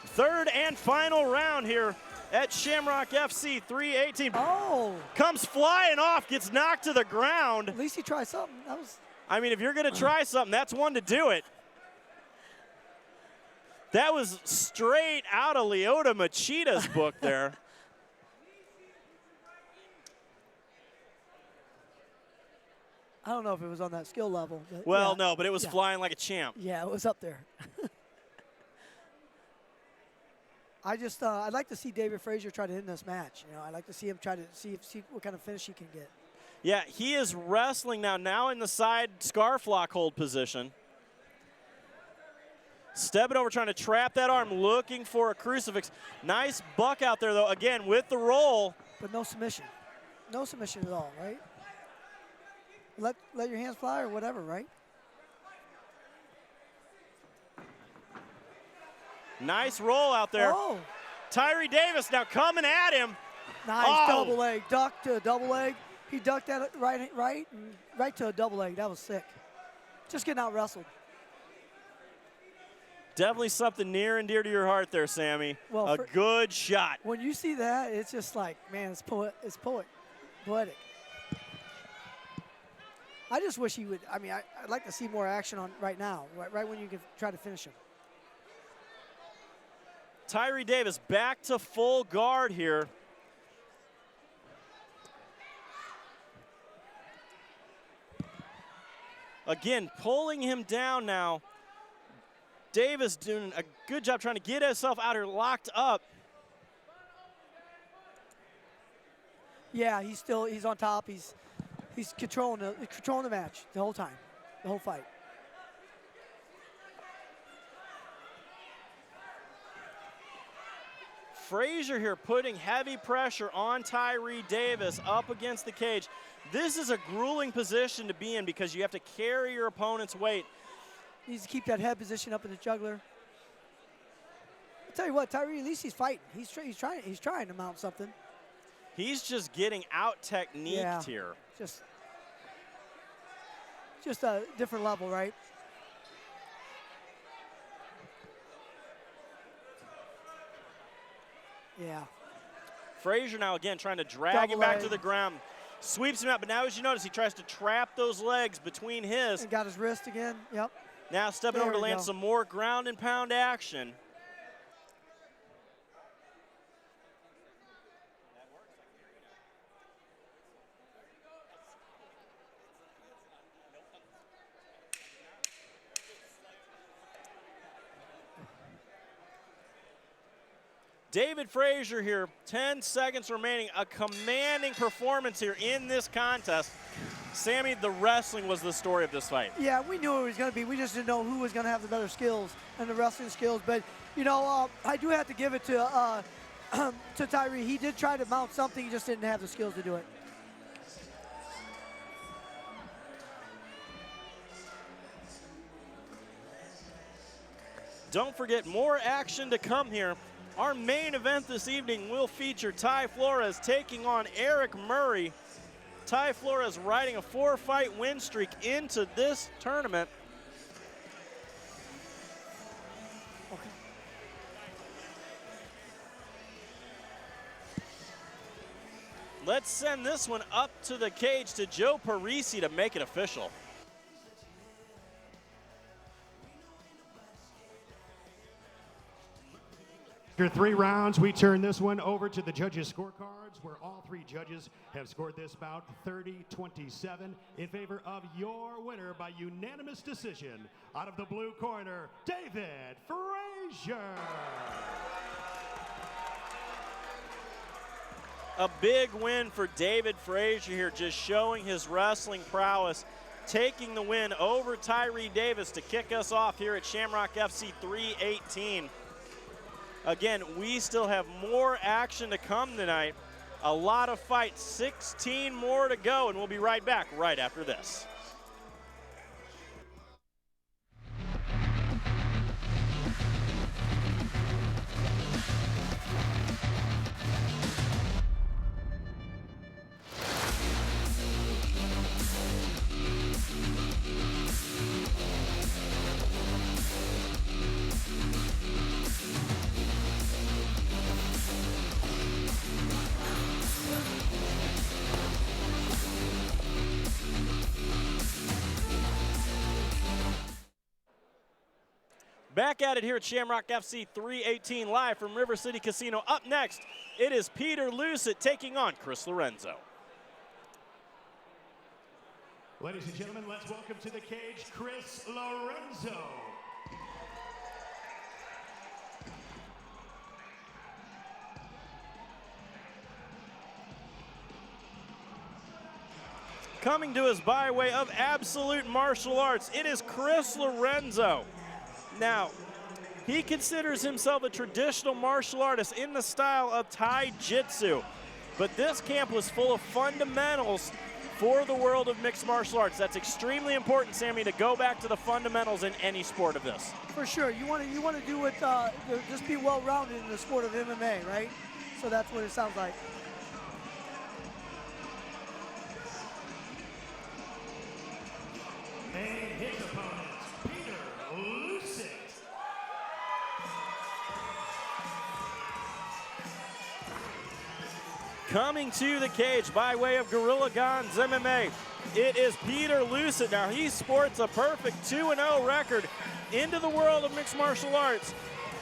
Third and final round here at Shamrock FC 318. Oh. Comes flying off, gets knocked to the ground. At least he tried something. That was. I mean, if you're going to try something, that's one to do it. That was straight out of Lyoto Machida's book there. I don't know if it was on that skill level. But well, yeah. no, but it was flying like a champ. Yeah, it was up there. I'd like to see David Frazier try to end this match. I'd like to see him try to see what kind of finish he can get. Yeah, he is wrestling now in the side scarf lock hold position. Stepping over, trying to trap that arm, looking for a crucifix. Nice buck out there, though, again, with the roll. But no submission. No submission at all, right? Let your hands fly or whatever, right? Nice roll out there. Oh. Tyree Davis now coming at him. Nice double leg. Duck to a double leg. He ducked that right to a double leg. That was sick. Just getting out wrestled. Definitely something near and dear to your heart there, Sammy. Well, a good shot. When you see that, it's just like, man, it's poetic. I just wish he would. I mean, I'd like to see more action on right now, right when you can try to finish him. Tyree Davis back to full guard here. Again, pulling him down now. Davis doing a good job trying to get himself out here locked up. Yeah, he's on top. He's controlling the match the whole time, the whole fight. Frazier here putting heavy pressure on Tyree Davis up against the cage. This is a grueling position to be in because you have to carry your opponent's weight. Needs to keep that head position up in the juggler. I'll tell you what, Tyree, at least he's fighting. He's trying to mount something. He's just getting out-techniqued here. Just a different level, right? Yeah. Frazier now again trying to drag him back to the ground. Sweeps him out, but now as you notice, he tries to trap those legs between his. And got his wrist again, yep. Now stepping over to land some more ground and pound action. David Frazier here, 10 seconds remaining, a commanding performance here in this contest. Sammy, the wrestling was the story of this fight. Yeah, we knew it was going to be. We just didn't know who was going to have the better skills and the wrestling skills. But, you know, I do have to give it to Tyree. He did try to mount something. He just didn't have the skills to do it. Don't forget, more action to come here. Our main event this evening will feature Ty Flores taking on Eric Murray. Ty Flores riding a 4-fight win streak into this tournament. Okay. Let's send this one up to the cage to Joe Parisi to make it official. After 3 rounds, we turn this one over to the judges' scorecards, where all 3 judges have scored this bout 30-27 in favor of your winner by unanimous decision. Out of the blue corner, David Frazier. A big win for David Frazier here, just showing his wrestling prowess, taking the win over Tyree Davis to kick us off here at Shamrock FC 318. Again, we still have more action to come tonight. A lot of fights, 16 more to go, and we'll be right back right after this. Back at it here at Shamrock FC 318 live from River City Casino. Up next, it is Peter Lucid taking on Chris Lorenzo. Ladies and gentlemen, let's welcome to the cage Chris Lorenzo. Coming to us by way of Absolute Martial Arts, it is Chris Lorenzo. Now, he considers himself a traditional martial artist in the style of Tai Jitsu, but this camp was full of fundamentals for the world of mixed martial arts. That's extremely important, Sammy, to go back to the fundamentals in any sport of this. For sure, you want to do it, just be well-rounded in the sport of MMA, right? So that's what it sounds like. And his opponent, Peter Lucid. Coming to the cage by way of Gorilla Guns MMA, it is Peter Lucid. Now, he sports a perfect 2-0 record into the world of mixed martial arts,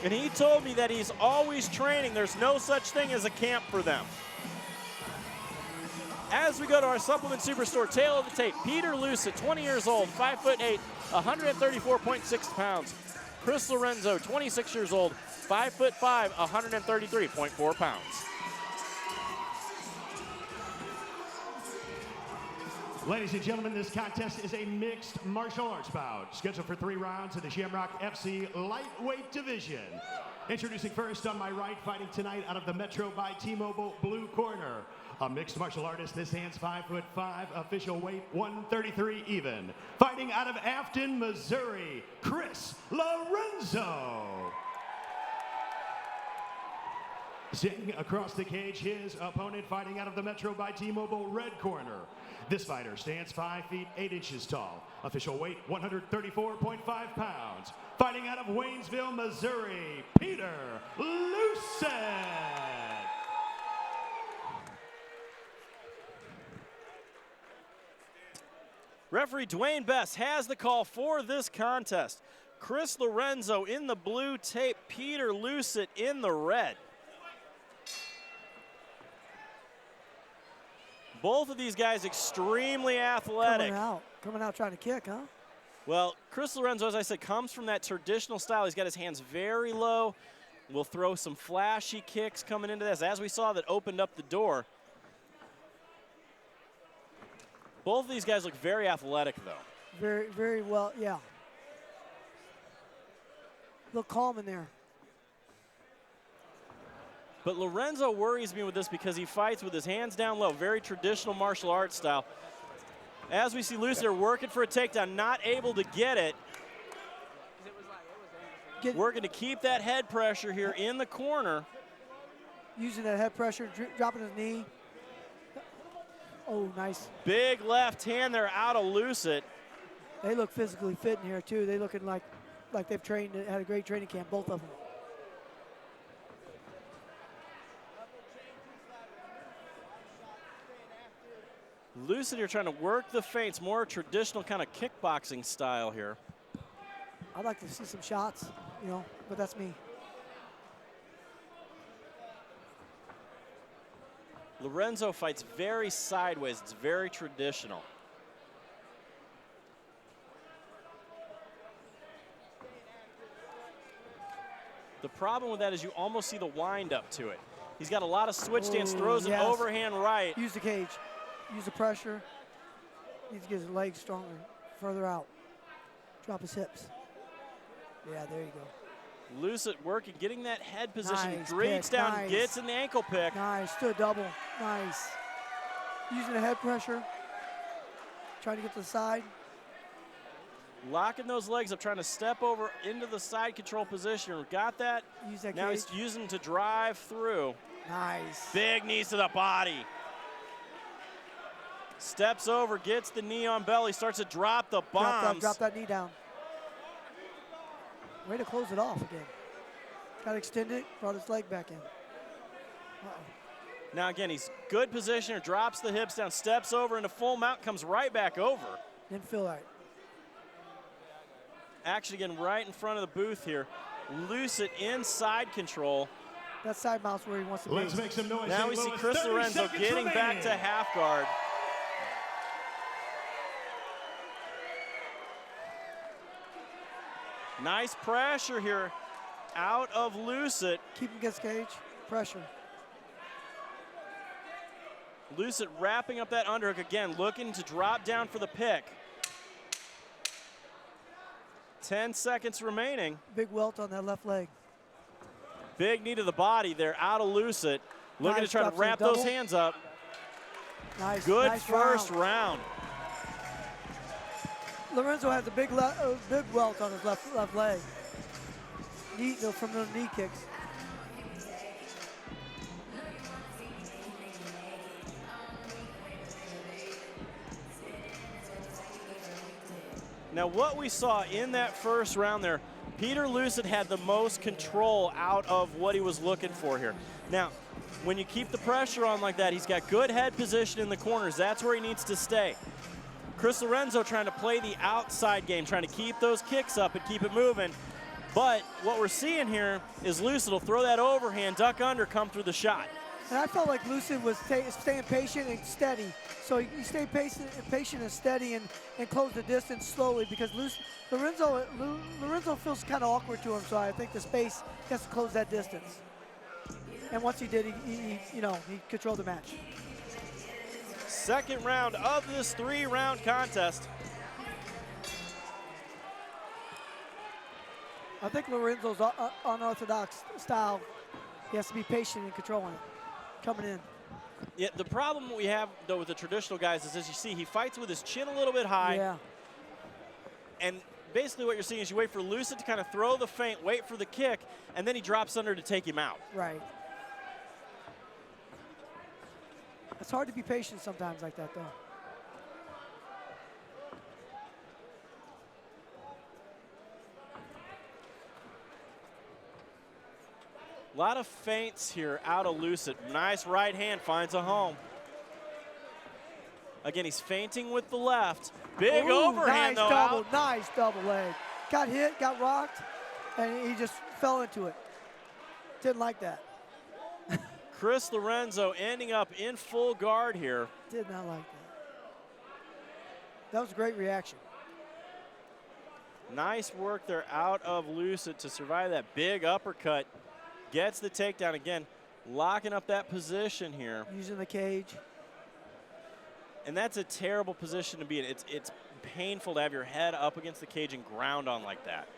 and he told me that he's always training. There's no such thing as a camp for them. As we go to our supplement superstore, tail of the tape, Peter Lucid, 20 years old, 5'8", 134.6 pounds. Chris Lorenzo, 26 years old, 5'5", 133.4 pounds. Ladies and gentlemen, this contest is a mixed martial arts bout, scheduled for 3 rounds in the Shamrock FC lightweight division. Introducing first on my right, fighting tonight out of the Metro by T-Mobile blue corner. A mixed martial artist, this hand's 5'5", official weight 133 even. Fighting out of Afton, Missouri, Chris Lorenzo. Standing across the cage, his opponent fighting out of the Metro by T-Mobile red corner. This fighter stands 5 feet 8 inches tall. Official weight 134.5 pounds. Fighting out of Waynesville, Missouri, Peter Lucid. Referee Dwayne Best has the call for this contest. Chris Lorenzo in the blue tape, Peter Lucid in the red. Both of these guys extremely athletic. Coming out trying to kick, huh? Well, Chris Lorenzo, as I said, comes from that traditional style. He's got his hands very low. Will throw some flashy kicks coming into this, as we saw that opened up the door. Both of these guys look very athletic, though. Very, very well, yeah. Look calm in there. But Lorenzo worries me with this because he fights with his hands down low, very traditional martial arts style. As we see Lucid working for a takedown, not able to get it. Working to keep that head pressure here in the corner. Using that head pressure, dropping his knee. Oh, nice. Big left hand there out of Lucid. They look physically fit in here, too. They looking like they've trained, had a great training camp, both of them. Lucid here trying to work the feints, more traditional kind of kickboxing style here. I'd like to see some shots, you know, but that's me. Lorenzo fights very sideways. It's very traditional. The problem with that is you almost see the wind up to it. He's got a lot of switch stance, throws an overhand right. Use the cage. Use the pressure. Needs to get his legs stronger, further out. Drop his hips. Yeah, there you go. Lucid working, getting that head position, Nice drinks pick, down, nice. gets in the ankle pick. Nice, to a double. Nice. Using the head pressure. Trying to get to the side. Locking those legs up, trying to step over into the side control position. Got that. Use that now cage. he's using to drive through. Nice. Big knees to the body. Steps over, gets the knee on belly, starts to drop the bombs. Drop that knee down. Way to close it off again. Got to extend it, brought his leg back in. Now again, he's good positioner, drops the hips down, steps over into full mount, comes right back over. Didn't feel right. Action again right in front of the booth here. Lucid inside control. That side mount's where he wants to be. Let's make some noise. Now we see Chris Lorenzo getting back to half guard. Nice pressure here out of Lucid. Keep him against cage. Pressure. Lucid wrapping up that underhook again, looking to drop down for the pick. 10 seconds remaining. Big welt on that left leg. Big knee to the body there out of Lucid. Looking to try to wrap those hands up. Nice. Good nice first round. Lorenzo has a big welt on his left leg. From the knee kicks. Now what we saw in that first round there, Peter Lucid had the most control out of what he was looking for here. Now, when you keep the pressure on like that, he's got good head position in the corners. That's where he needs to stay. Chris Lorenzo trying to play the outside game, trying to keep those kicks up and keep it moving. But what we're seeing here is Lucid will throw that overhand, duck under, come through the shot. And I felt like Lucid was staying patient and steady. So he stayed patient and steady and closed the distance slowly because Lorenzo feels kind of awkward to him. So I think the space has to close that distance. And once he did, he controlled the match. Second round of this 3-round contest. I think Lorenzo's unorthodox style. He has to be patient in controlling it, coming in. Yeah, the problem we have, though, with the traditional guys is, as you see, he fights with his chin a little bit high. Yeah. And basically what you're seeing is you wait for Lucid to kind of throw the feint, wait for the kick, and then he drops under to take him out. Right. It's hard to be patient sometimes like that, though. A lot of feints here out of Lucid. Nice right hand, finds a home. Again, he's feinting with the left. Big overhand, though, out. Nice double leg. Got hit, got rocked, and he just fell into it. Didn't like that. Chris Lorenzo ending up in full guard here. Did not like that. That was a great reaction. Nice work there out of Lucid to survive that big uppercut. Gets the takedown again, locking up that position here. Using the cage. And that's a terrible position to be in. It's painful to have your head up against the cage and ground on like that.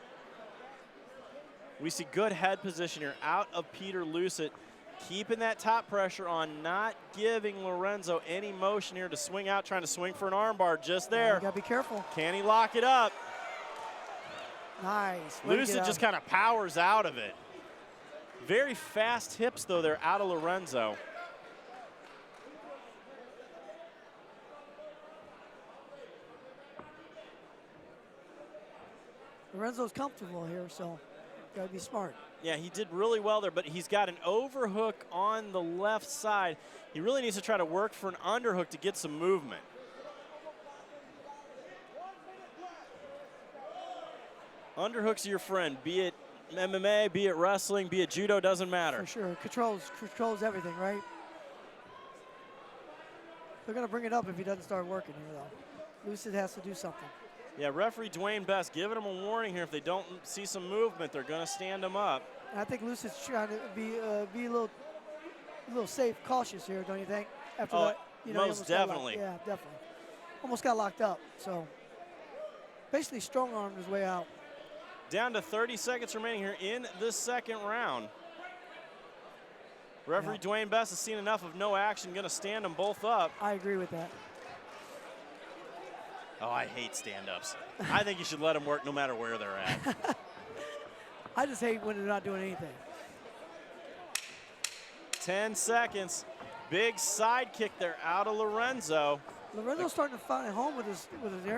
We see good head position here out of Peter Lucid, keeping that top pressure on, not giving Lorenzo any motion here to swing out, trying to swing for an armbar just there. You gotta be careful. Can he lock it up? Nice. Lucid just kind of powers out of it. Very fast hips, though, they're out of Lorenzo. Lorenzo's comfortable here, so gotta be smart. Yeah, he did really well there, but he's got an overhook on the left side. He really needs to try to work for an underhook to get some movement. Underhooks are your friend, be it MMA, be it wrestling, be it judo, doesn't matter. For sure, controls everything, right? They're gonna bring it up if he doesn't start working here, though. Lucid has to do something. Yeah, referee Dwayne Best giving him a warning here. If they don't see some movement, they're gonna stand him up. And I think Lucid's trying to be a little safe, cautious here, don't you think? After that, most definitely. Yeah, definitely. Almost got locked up, so basically strong-armed his way out. Down to 30 seconds remaining here in the second round. Referee Dwayne Best has seen enough of no action, going to stand them both up. I agree with that. Oh, I hate stand-ups. I think you should let them work no matter where they're at. I just hate when they're not doing anything. 10 seconds. Big side kick there out of Lorenzo. Lorenzo's starting to find home with his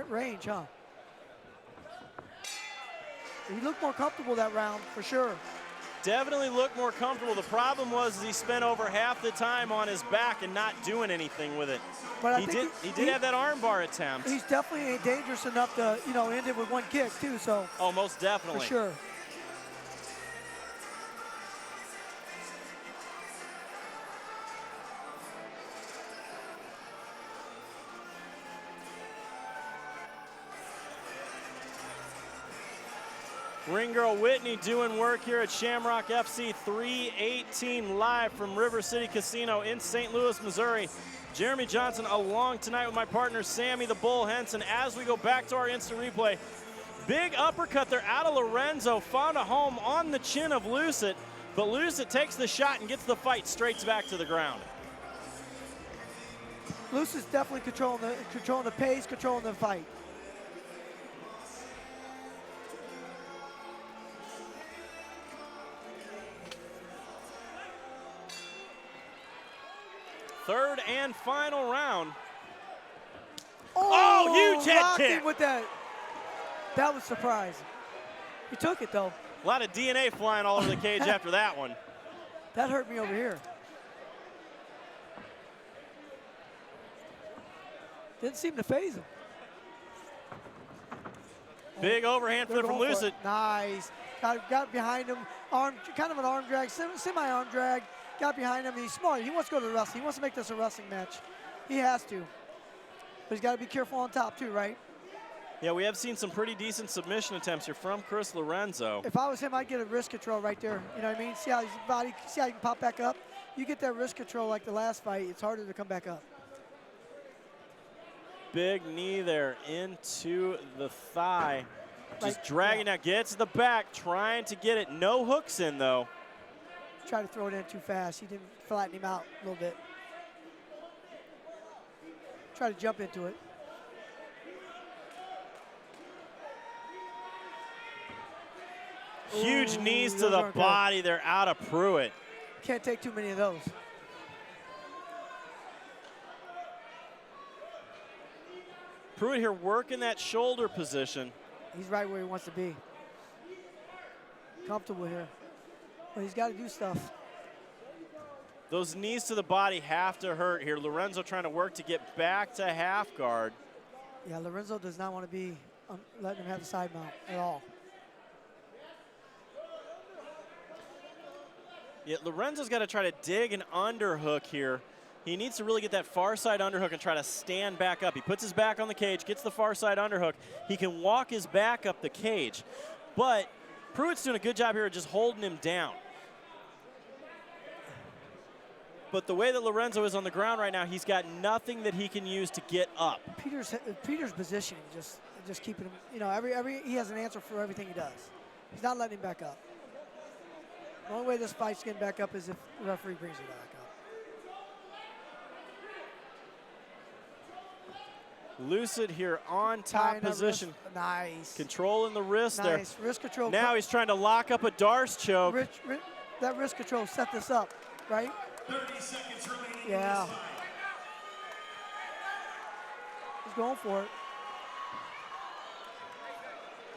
range, huh? He looked more comfortable that round, for sure. Definitely looked more comfortable. The problem was he spent over half the time on his back and not doing anything with it. But he did have that armbar attempt. He's definitely dangerous enough to, end it with one kick, too, so. Oh, most definitely. For sure. Ring girl Whitney doing work here at Shamrock FC 318 live from River City Casino in St. Louis, Missouri. Jeremy Johnson along tonight with my partner Sammy the Bull Henson as we go back to our instant replay. Big uppercut there out of Lorenzo, found a home on the chin of Lucid, but Lucid takes the shot and gets the fight straight back to the ground. Lucid's definitely controlling the pace, controlling the fight. Third and final round. Oh, huge head kick. With that. That was surprising. He took it, though. A lot of DNA flying all over the cage after that one. That hurt me over here. Didn't seem to faze him. Big overhand flip from Lucid. Nice. Got behind him. Kind of an arm drag, semi-arm drag. Got behind him. He's smart. He wants to go to the wrestling. He wants to make this a wrestling match. He has to. But he's got to be careful on top, too, right? Yeah, we have seen some pretty decent submission attempts here from Chris Lorenzo. If I was him, I'd get a wrist control right there. You know what I mean? See how his body, see how he can pop back up? You get that wrist control like the last fight, it's harder to come back up. Big knee there into the thigh. Just dragging out, gets the back, trying to get it. No hooks in, though. Tried to throw it in too fast. He didn't flatten him out a little bit. Try to jump into it. Huge Ooh, knees to those the aren't good. body. They're out of Pruitt. Can't take too many of those. Pruitt here working that shoulder position. He's right where he wants to be. Comfortable here. But he's got to do stuff. Those knees to the body have to hurt here. Lorenzo trying to work to get back to half guard. Yeah, Lorenzo does not want to be letting him have the side mount at all. Yeah, Lorenzo's got to try to dig an underhook here. He needs to really get that far side underhook and try to stand back up. He puts his back on the cage, gets the far side underhook. He can walk his back up the cage. But Pruitt's doing a good job here of just holding him down. But the way that Lorenzo is on the ground right now, he's got nothing that he can use to get up. Peter's positioning, just keeping him, you know, he has an answer for everything he does. He's not letting him back up. The only way this fight's getting back up is if the referee brings it back up. Lucid here on top position. Nice. Controlling the wrist there. Nice. Wrist control. Now he's trying to lock up a Darce choke. That wrist control set this up, right? 30 seconds remaining. Yeah. He's going for it.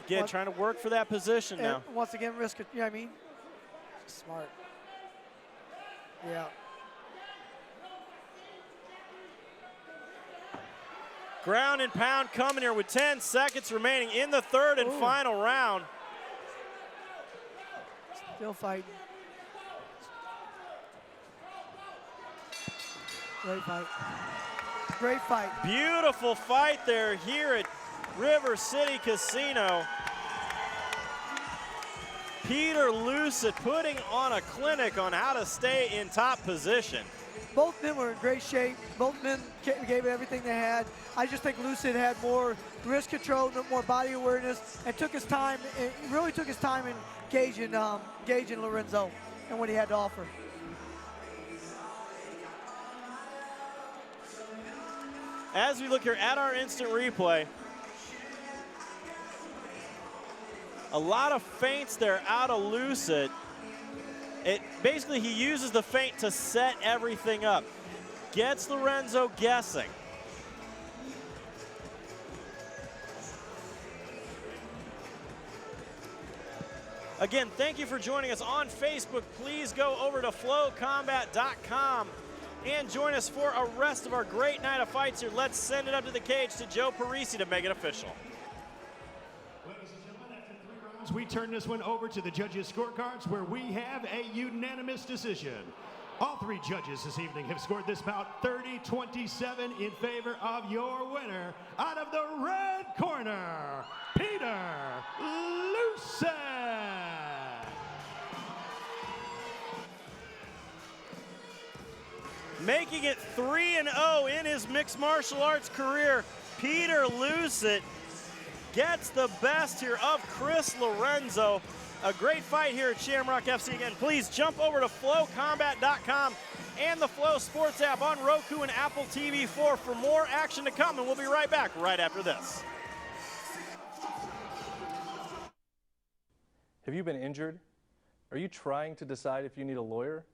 Again, trying to work for that position now. Once again, you know what I mean? Smart. Yeah. Ground and pound coming here with 10 seconds remaining in the third and final round. Still fighting. Great fight. Great fight. Beautiful fight there here at River City Casino. Peter Lucid putting on a clinic on how to stay in top position. Both men were in great shape. Both men gave it everything they had. I just think Lucid had more wrist control, more body awareness, and took his time. And really took his time in gauging Lorenzo and what he had to offer. As we look here at our instant replay, a lot of feints there out of Lucid. Basically, he uses the feint to set everything up. Gets Lorenzo guessing. Again, thank you for joining us on Facebook. Please go over to flowcombat.com and join us for a rest of our great night of fights here. Let's send it up to the cage to Joe Parisi to make it official. Ladies and gentlemen, after 3 rounds, we turn this one over to the judges' scorecards where we have a unanimous decision. All 3 judges this evening have scored this bout 30-27 in favor of your winner. Out of the red corner, Peter Lucid. Making it 3-0 in his mixed martial arts career, Peter Lucid gets the best here of Chris Lorenzo. A great fight here at Shamrock FC. Again, please jump over to flowcombat.com and the Flow Sports app on Roku and Apple TV 4 for more action to come, and we'll be right back right after this. Have you been injured? Are you trying to decide if you need a lawyer?